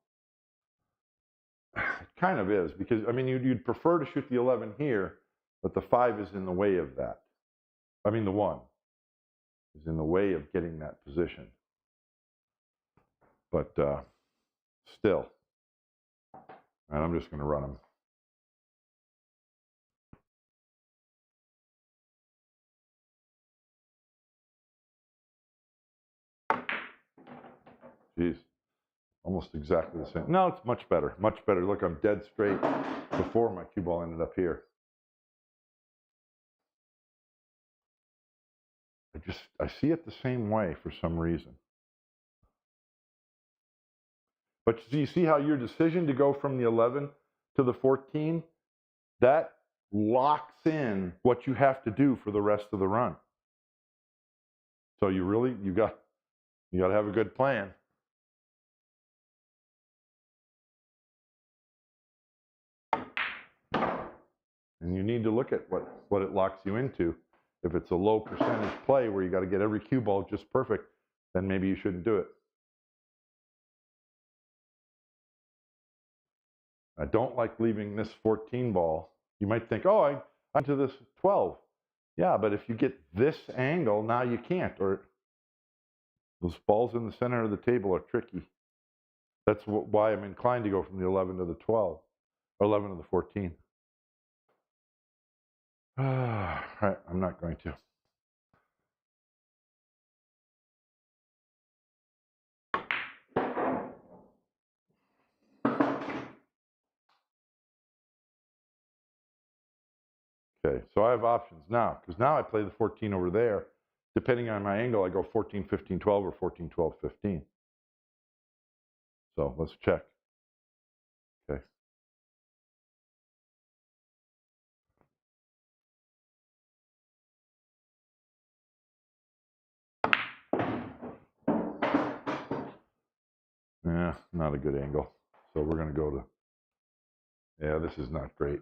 It kind of is, because, I mean, you'd prefer to shoot the 11 here, but the 5 is in the way of that. I mean, the 1 is in the way of getting that position. But still, and I'm just going to run them. Jeez, almost exactly the same. No, it's much better, much better. Look, I'm dead straight before my cue ball ended up here. I see it the same way for some reason. But do you see how your decision to go from the 11 to the 14, that locks in what you have to do for the rest of the run. So you got to have a good plan. And you need to look at what it locks you into. If it's a low percentage play where you got to get every cue ball just perfect, then maybe you shouldn't do it. I don't like leaving this 14 ball. You might think, oh, I'm to this 12. Yeah, but if you get this angle, now you can't. Or those balls in the center of the table are tricky. That's why I'm inclined to go from the 11 to the 12, or 11 to the 14. Right, I'm not going to. Okay, so I have options now, because now I play the 14 over there. Depending on my angle, I go 14, 15, 12, or 14, 12, 15. So let's check. Okay. Yeah, not a good angle. So we're going to go to, yeah, this is not great.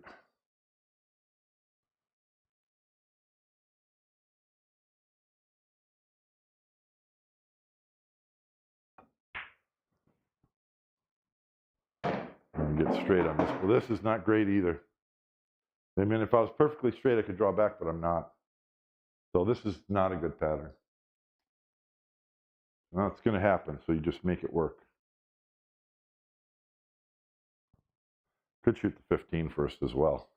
I'm going to get straight on this. Well, this is not great either. I mean, if I was perfectly straight, I could draw back, but I'm not. So this is not a good pattern. Well, it's going to happen, so you just make it work. Could shoot the 15 first as well.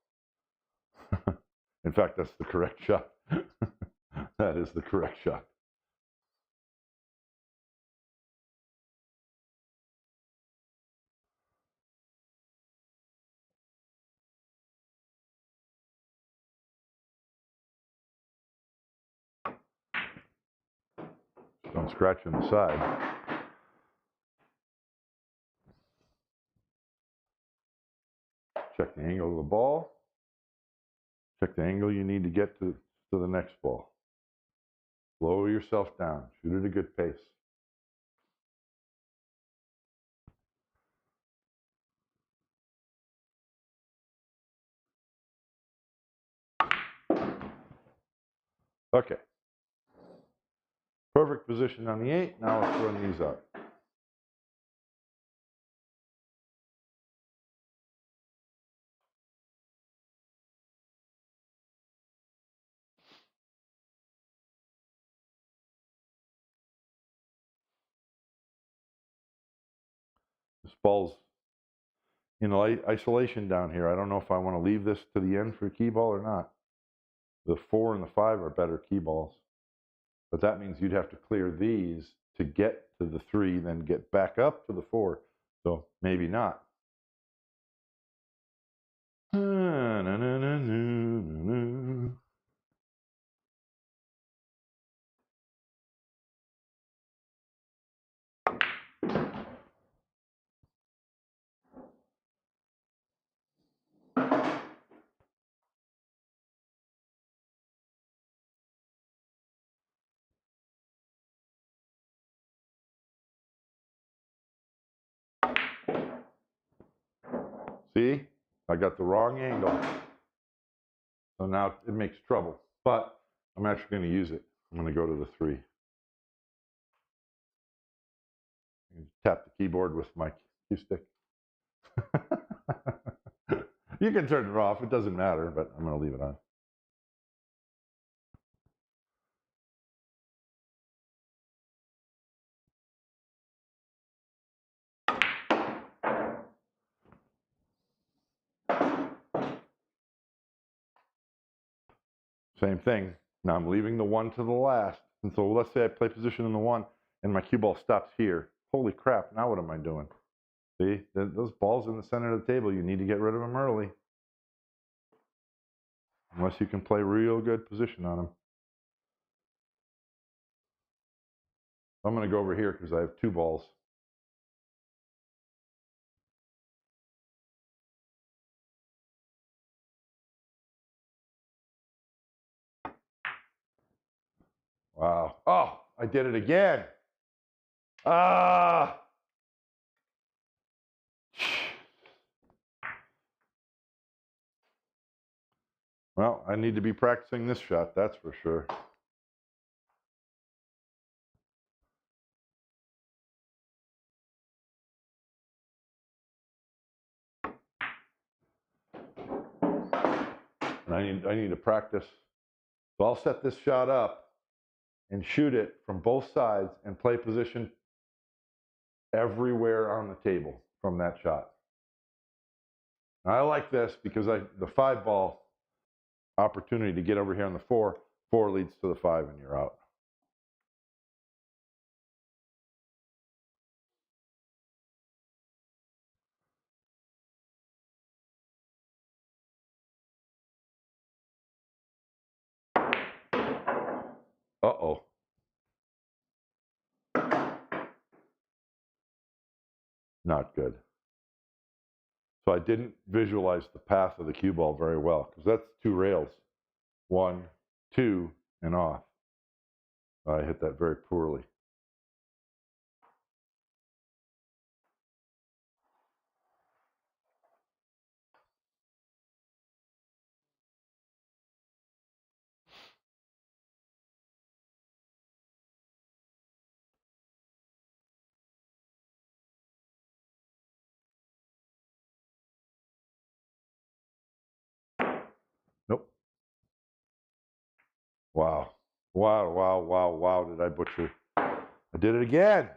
In fact, that's the correct shot. That is the correct shot. Don't scratch on the side. Check the angle of the ball. Check the angle you need to get to the next ball. Slow yourself down. Shoot at a good pace. Okay. Perfect position on the 8. Now let's run these out. This ball's in isolation down here. I don't know if I want to leave this to the end for a key ball or not. The 4 and the 5 are better key balls. But that means you'd have to clear these to get to the 3, then get back up to the 4. So maybe not. See, I got the wrong angle. So now it makes trouble, but I'm actually going to use it. I'm going to go to the 3. Tap the keyboard with my cue stick. You can turn it off. It doesn't matter, but I'm going to leave it on. Same thing. Now I'm leaving the 1 to the last. And so let's say I play position in the 1 and my cue ball stops here. Holy crap, now what am I doing? See, those balls in the center of the table, you need to get rid of them early. Unless you can play real good position on them. I'm going to go over here because I have 2 balls. Wow. Oh, I did it again. Ah. Well, I need to be practicing this shot, that's for sure. And I need to practice. So I'll set this shot up and shoot it from both sides and play position everywhere on the table from that shot. Now, I like this because the 5 ball opportunity to get over here on the 4 leads to the 5 and you're out. Uh-oh. Not good. So I didn't visualize the path of the cue ball very well because that's 2 rails. 1, 2, and off. I hit that very poorly. Nope. Wow. Wow, wow, wow, wow, did I butcher. I did it again.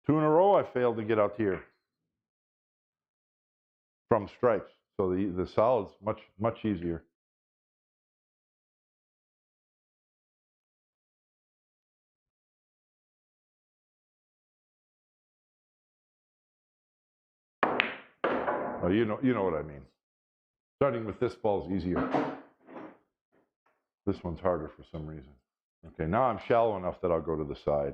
2 in a row I failed to get out here. From stripes. So the solid's much easier. Oh, you know what I mean. Starting with this ball is easier. This one's harder for some reason. Okay, now I'm shallow enough that I'll go to the side.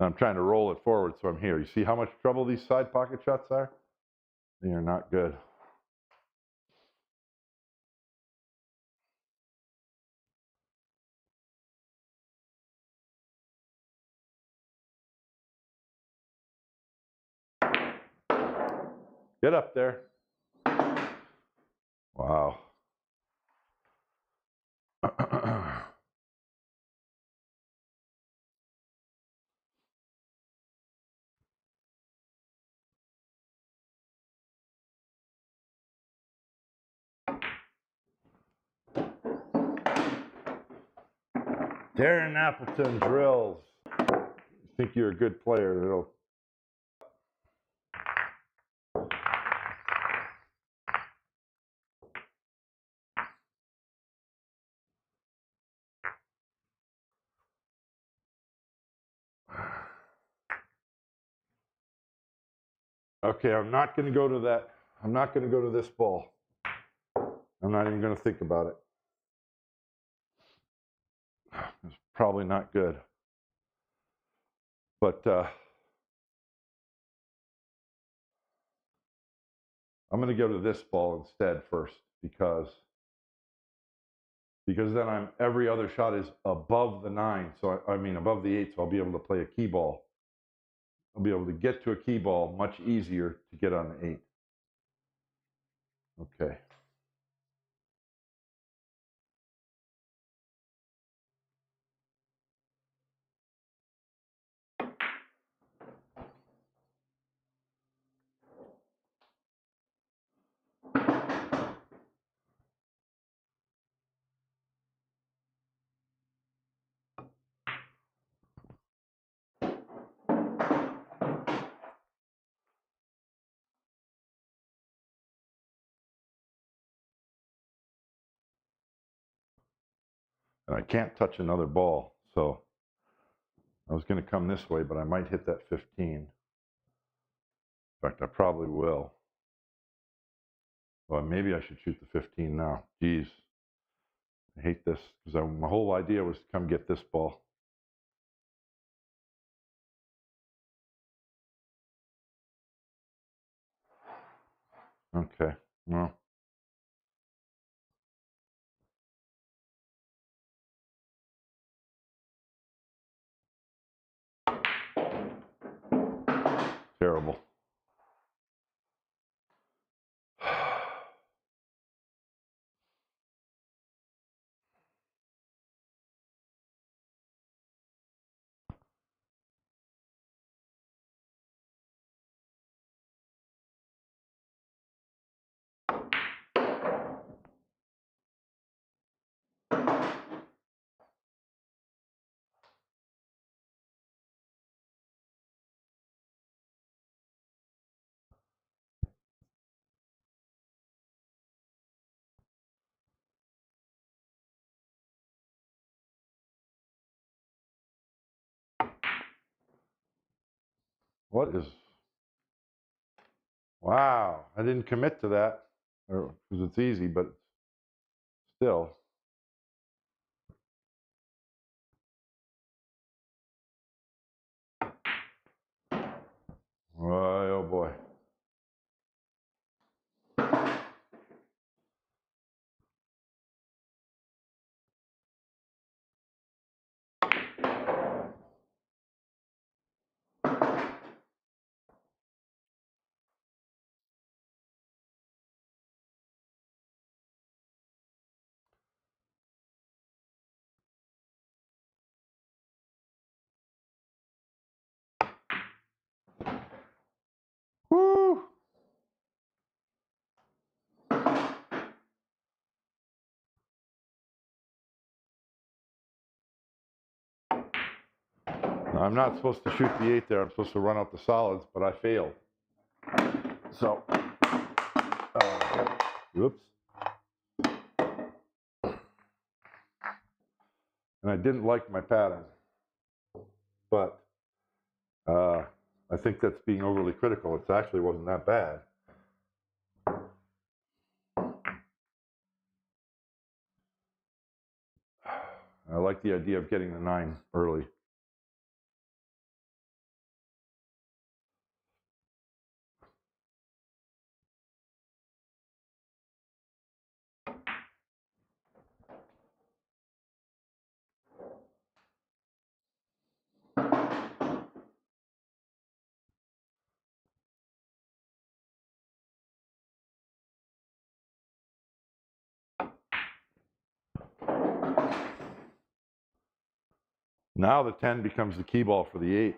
I'm trying to roll it forward so I'm here. You see how much trouble these side pocket shots are? They are not good. Get up there. Wow. Darren Appleton drills. You think you're a good player, it'll. Okay, I'm not going to go to that. I'm not going to go to this ball. I'm not even going to think about it. It's probably not good. But I'm going to go to this ball instead first because then every other shot is above the 9. So I mean above the 8, so I'll be able to play a key ball. I'll be able to get to a key ball much easier to get on the 8. Okay. And I can't touch another ball, so I was going to come this way, but I might hit that 15. In fact, I probably will. Well, maybe I should shoot the 15 now. Geez, I hate this because my whole idea was to come get this ball. Okay, well. Terrible. What is... Wow, I didn't commit to that because it's easy, but still. Oh boy. Woo! I'm not supposed to shoot the 8 there. I'm supposed to run out the solids, but I failed. So, whoops. And I didn't like my pattern, but I think that's being overly critical. It actually wasn't that bad. I like the idea of getting the 9 early. Now the 10 becomes the key ball for the 8.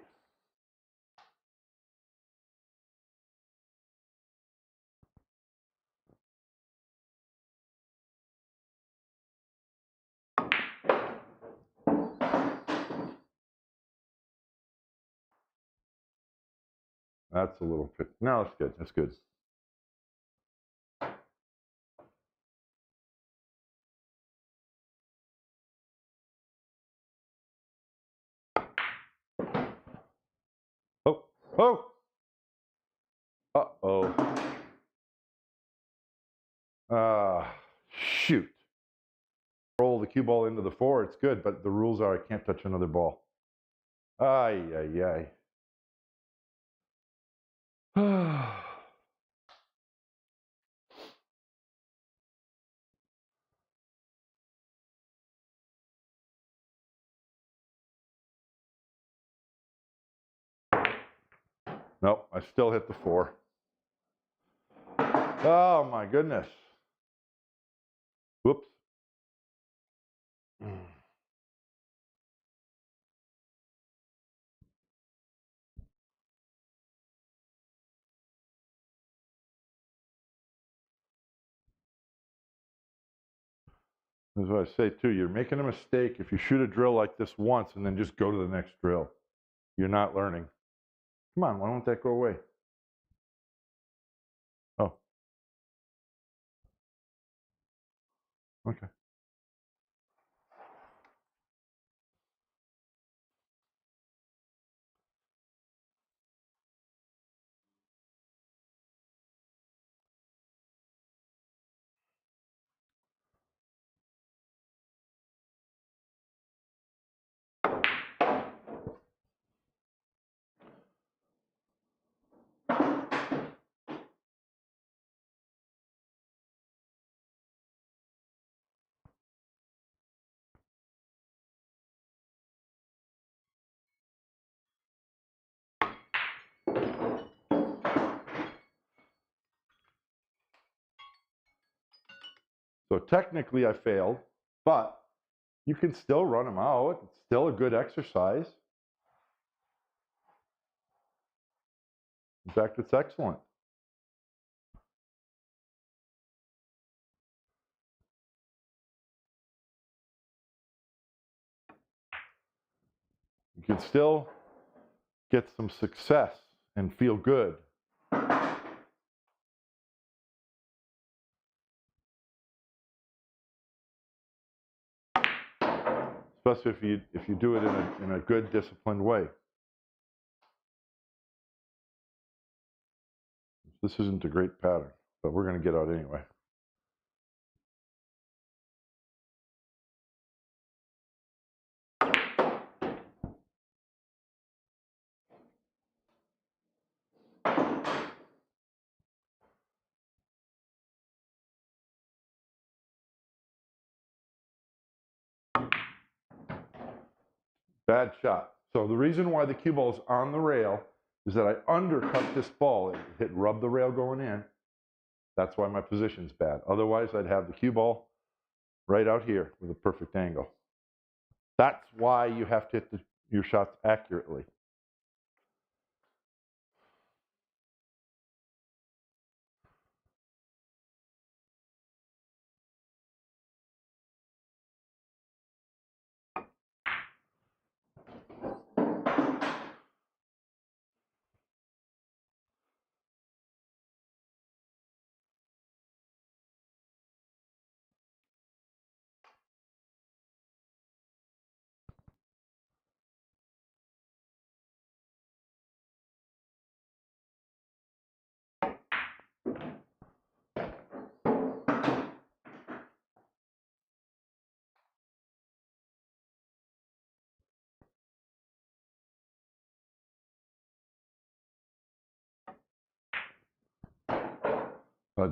That's a little bit. No, that's good. That's good. Oh, oh. Uh-oh. Shoot. Roll the cue ball into the 4. It's good, but the rules are I can't touch another ball. Ay, ay, ay. Nope, I still hit the 4. Oh my goodness. Whoops. That's what I say too. You're making a mistake if you shoot a drill like this once and then just go to the next drill. You're not learning. Come on, why won't that go away? Oh. Okay. So technically I failed, but you can still run them out. It's still a good exercise. In fact, it's excellent. You can still get some success and feel good. Especially if you do it in a good, disciplined way. This isn't a great pattern, but we're going to get out anyway. Bad shot. So the reason why the cue ball is on the rail is that I undercut this ball. It rubbed the rail going in. That's why my position's bad. Otherwise, I'd have the cue ball right out here with a perfect angle. That's why you have to hit your shots accurately.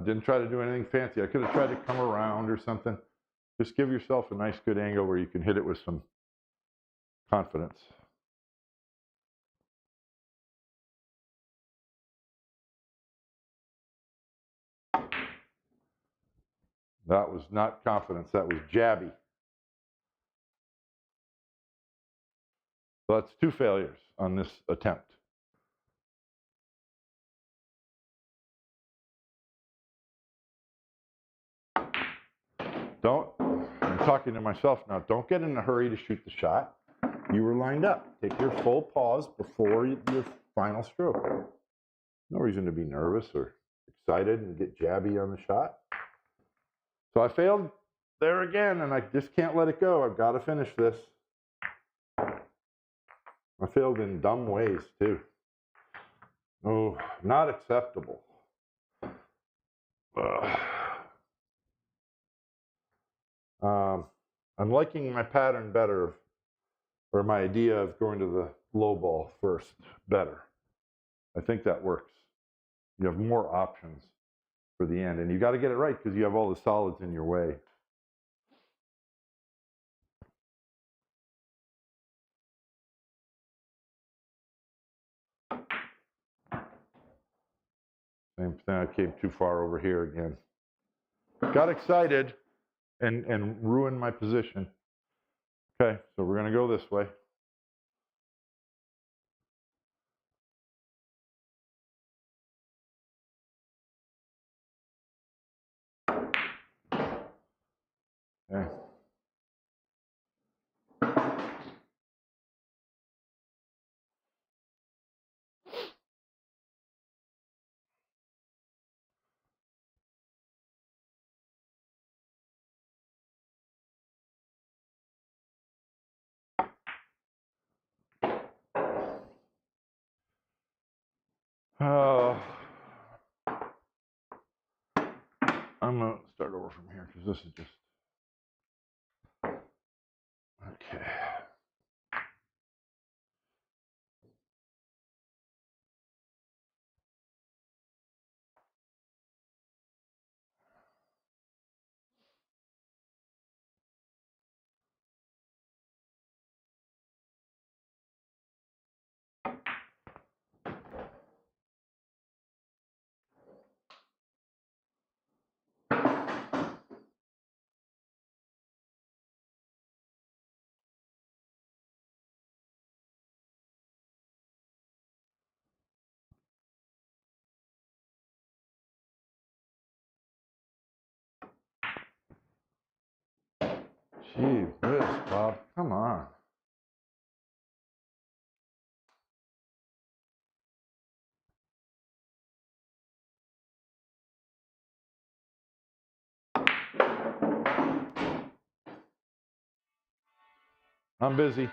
Didn't try to do anything fancy. I could have tried to come around or something. Just give yourself a nice, good angle where you can hit it with some confidence. That was not confidence. That was jabby. So that's 2 failures on this attempt. I'm talking to myself now, don't get in a hurry to shoot the shot. You were lined up. Take your full pause before your final stroke. No reason to be nervous or excited and get jabby on the shot. So I failed there again, and I just can't let it go. I've got to finish this. I failed in dumb ways, too. Oh, not acceptable. I'm liking my pattern better, or my idea of going to the low ball first better. I think that works. You have more options for the end, and you got to get it right because you have all the solids in your way. Same thing, I came too far over here again. Got excited and ruined my position. Okay, so we're going to go this way. Okay. I'm going to start over from here because this is just... Okay. Gee whiz, Bob, come on. I'm busy.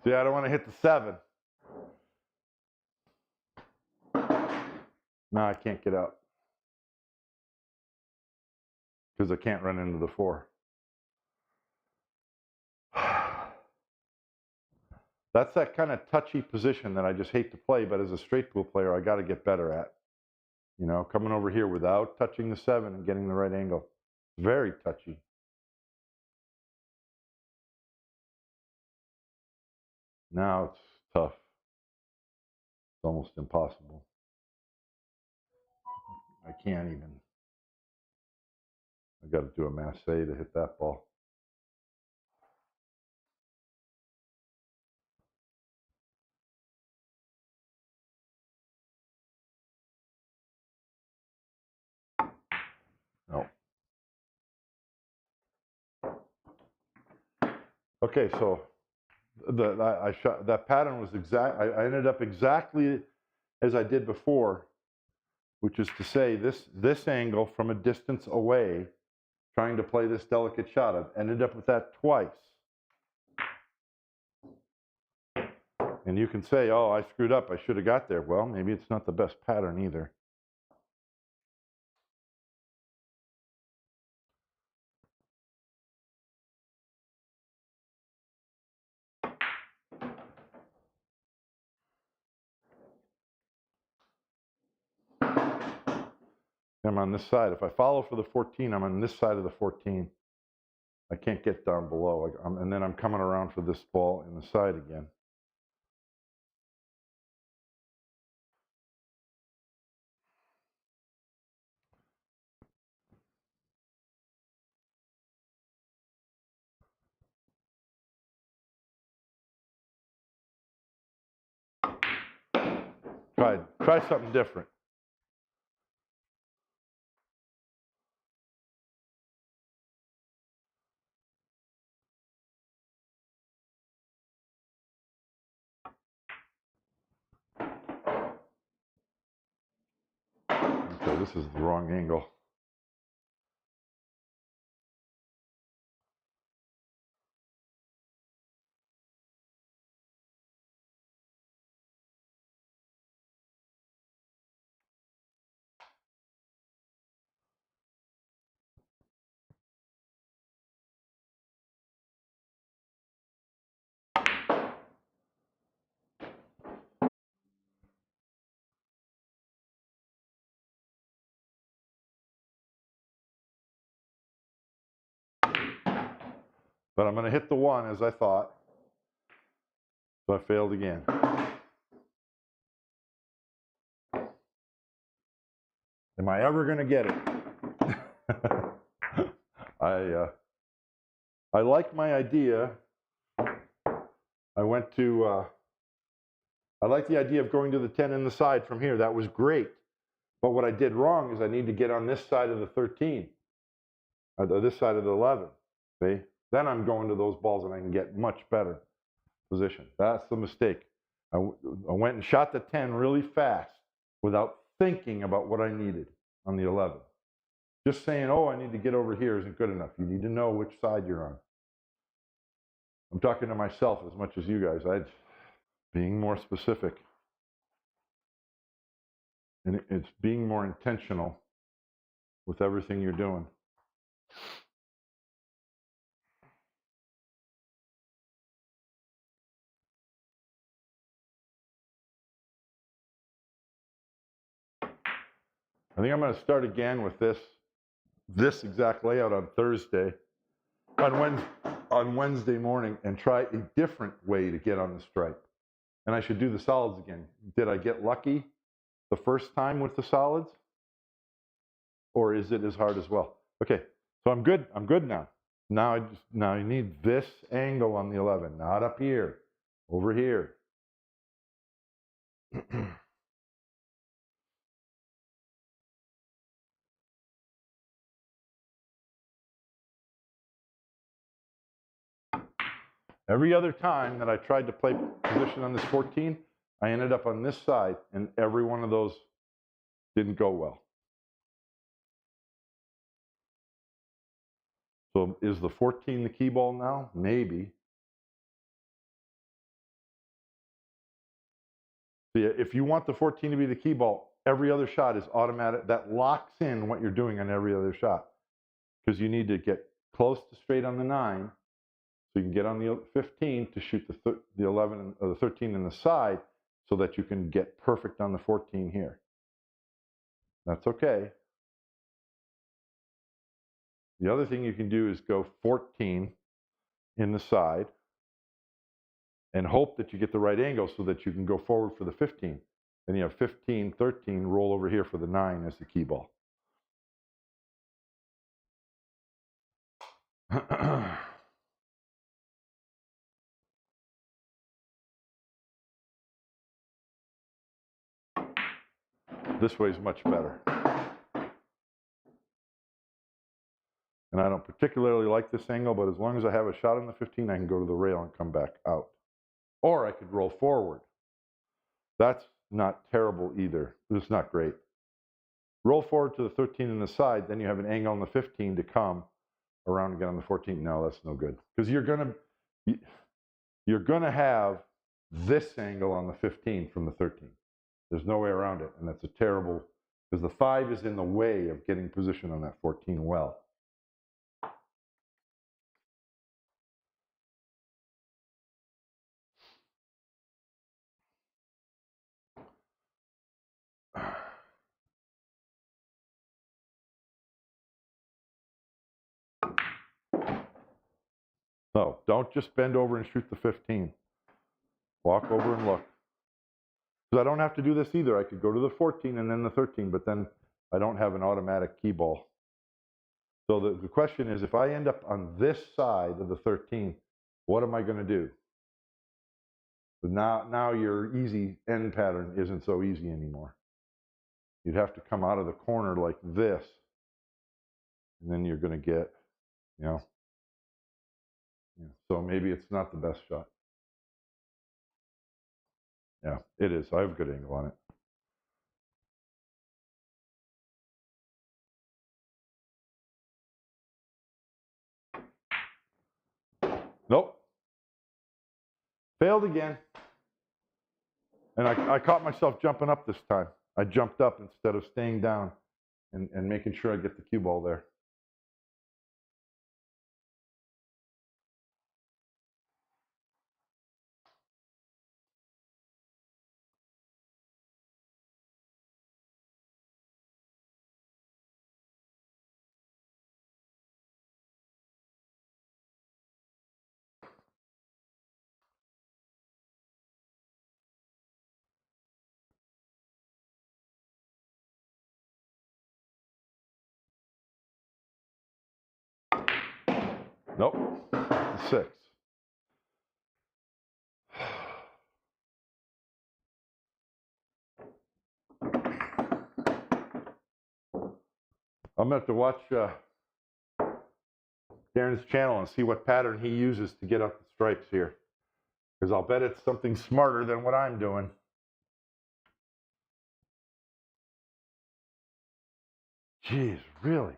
See, I don't want to hit the 7. No, I can't get out. Because I can't run into the 4. That's that kind of touchy position that I just hate to play, but as a straight pool player, I got to get better at. You know, coming over here without touching the 7 and getting the right angle. Very touchy. Now it's tough. It's almost impossible. I can't even. I got to do a masse to hit that ball. No. Okay, so I shot that pattern was exact. I ended up exactly as I did before, which is to say this angle from a distance away, trying to play this delicate shot. I've ended up with that twice. And you can say, oh, I screwed up. I should have got there. Well, maybe it's not the best pattern either. I'm on this side. If I follow for the 14, I'm on this side of the 14. I can't get down below. And then I'm coming around for this ball in the side again. Try something different. Okay, this is the wrong angle. But I'm going to hit the 1 as I thought. So I failed again. Am I ever going to get it? I like my idea. I like the idea of going to the 10 in the side from here. That was great. But what I did wrong is I need to get on this side of the 13, or this side of the 11. See? Then I'm going to those balls and I can get much better position. That's the mistake. I went and shot the 10 really fast without thinking about what I needed on the 11. Just saying, oh, I need to get over here isn't good enough. You need to know which side you're on. I'm talking to myself as much as you guys. Being more specific. And it's being more intentional with everything you're doing. I think I'm going to start again with this exact layout on Thursday, on Wednesday morning, and try a different way to get on the stripe. And I should do the solids again. Did I get lucky the first time with the solids? Or is it as hard as well? Okay, So I'm good. I'm good now. Now you need this angle on the 11, not up here, over here. Every other time that I tried to play position on this 14, I ended up on this side, and every one of those didn't go well. So is the 14 the key ball now? Maybe. So yeah, if you want the 14 to be the key ball, every other shot is automatic. That locks in what you're doing on every other shot. Because you need to get close to straight on the 9, so you can get on the 15 to shoot the 11 or the 13 in the side, so that you can get perfect on the 14 here. That's okay. The other thing you can do is go 14 in the side and hope that you get the right angle so that you can go forward for the 15. Then you have 15, 13, roll over here for the 9 as the key ball. This way is much better. And I don't particularly like this angle, but as long as I have a shot on the 15, I can go to the rail and come back out. Or I could roll forward. That's not terrible either. It's not great. Roll forward to the 13 in the side, then you have an angle on the 15 to come around again on the 14. No, that's no good. Because you're gonna have this angle on the 15 from the 13. There's no way around it, and that's a terrible, because the 5 is in the way of getting position on that 14 well. No, don't just bend over and shoot the 15. Walk over and look. Because I don't have to do this either. I could go to the 14 and then the 13, but then I don't have an automatic key ball. So the question is, if I end up on this side of the 13, what am I going to do? But now your easy end pattern isn't so easy anymore. You'd have to come out of the corner like this, and then you're going to get, you know. Yeah. So maybe it's not the best shot. Yeah, it is. I have a good angle on it. Nope. Failed again. And I caught myself jumping up this time. I jumped up instead of staying down and making sure I get the cue ball there. Nope. 6. I'm going to have to watch Darren's channel and see what pattern he uses to get up the stripes here. Because I'll bet it's something smarter than what I'm doing. Jeez, really?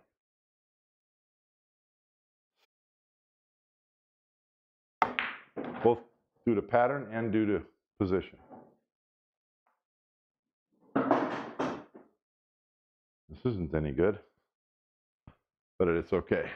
Both due to pattern and due to position. This isn't any good, but it's okay.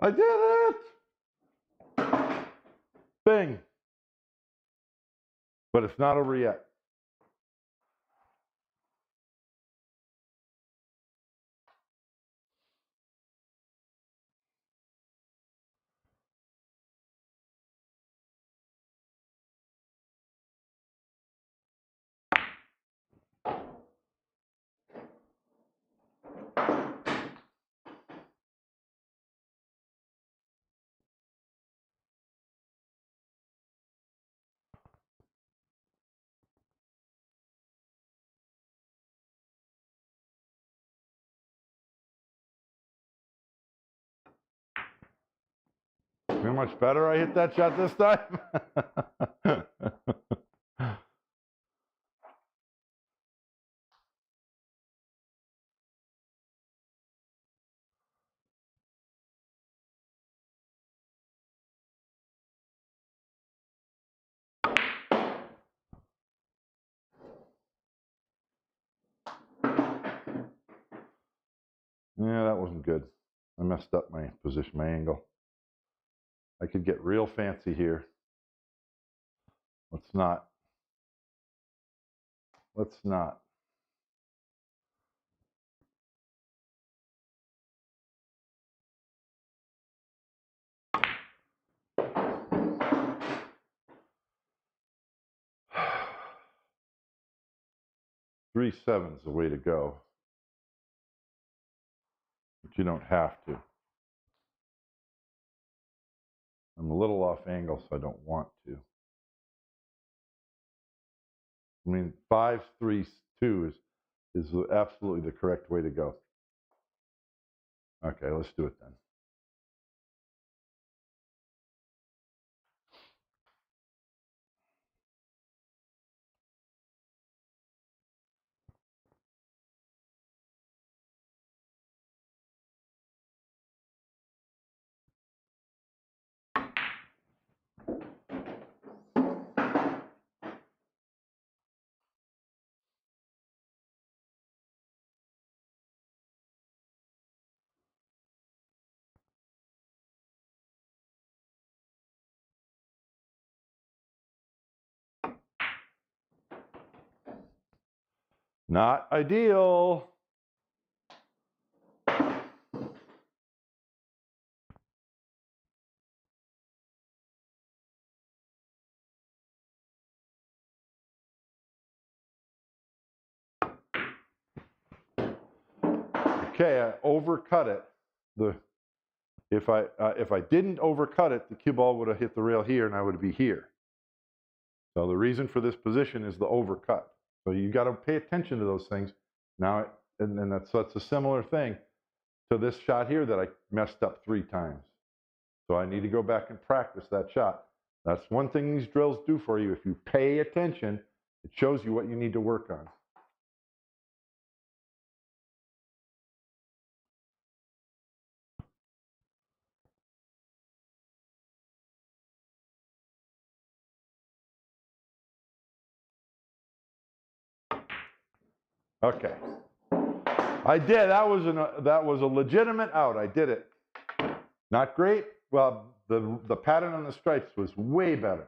I did it! Bing. But it's not over yet. See how much better I hit that shot this time? Yeah, that wasn't good. I messed up my position, my angle. I could get real fancy here. Let's not. Let's not. Three seven's the way to go. But you don't have to. I'm a little off angle, so I don't want to. I mean, 5-3-2 is absolutely the correct way to go. Okay, let's do it then. Not ideal. Okay, I overcut it. If I didn't overcut it, the cue ball would have hit the rail here, and I would be here. So the reason for this position is the overcut. So you got to pay attention to those things. Now, and that's a similar thing to this shot here that I messed up 3 times. So I need to go back and practice that shot. That's one thing these drills do for you. If you pay attention, it shows you what you need to work on. Okay. I did. That was a legitimate out. I did it. Not great. Well, the pattern on the stripes was way better.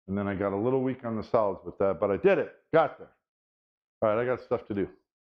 And then I got a little weak on the solids with that, but I did it. Got there. All right, I got stuff to do.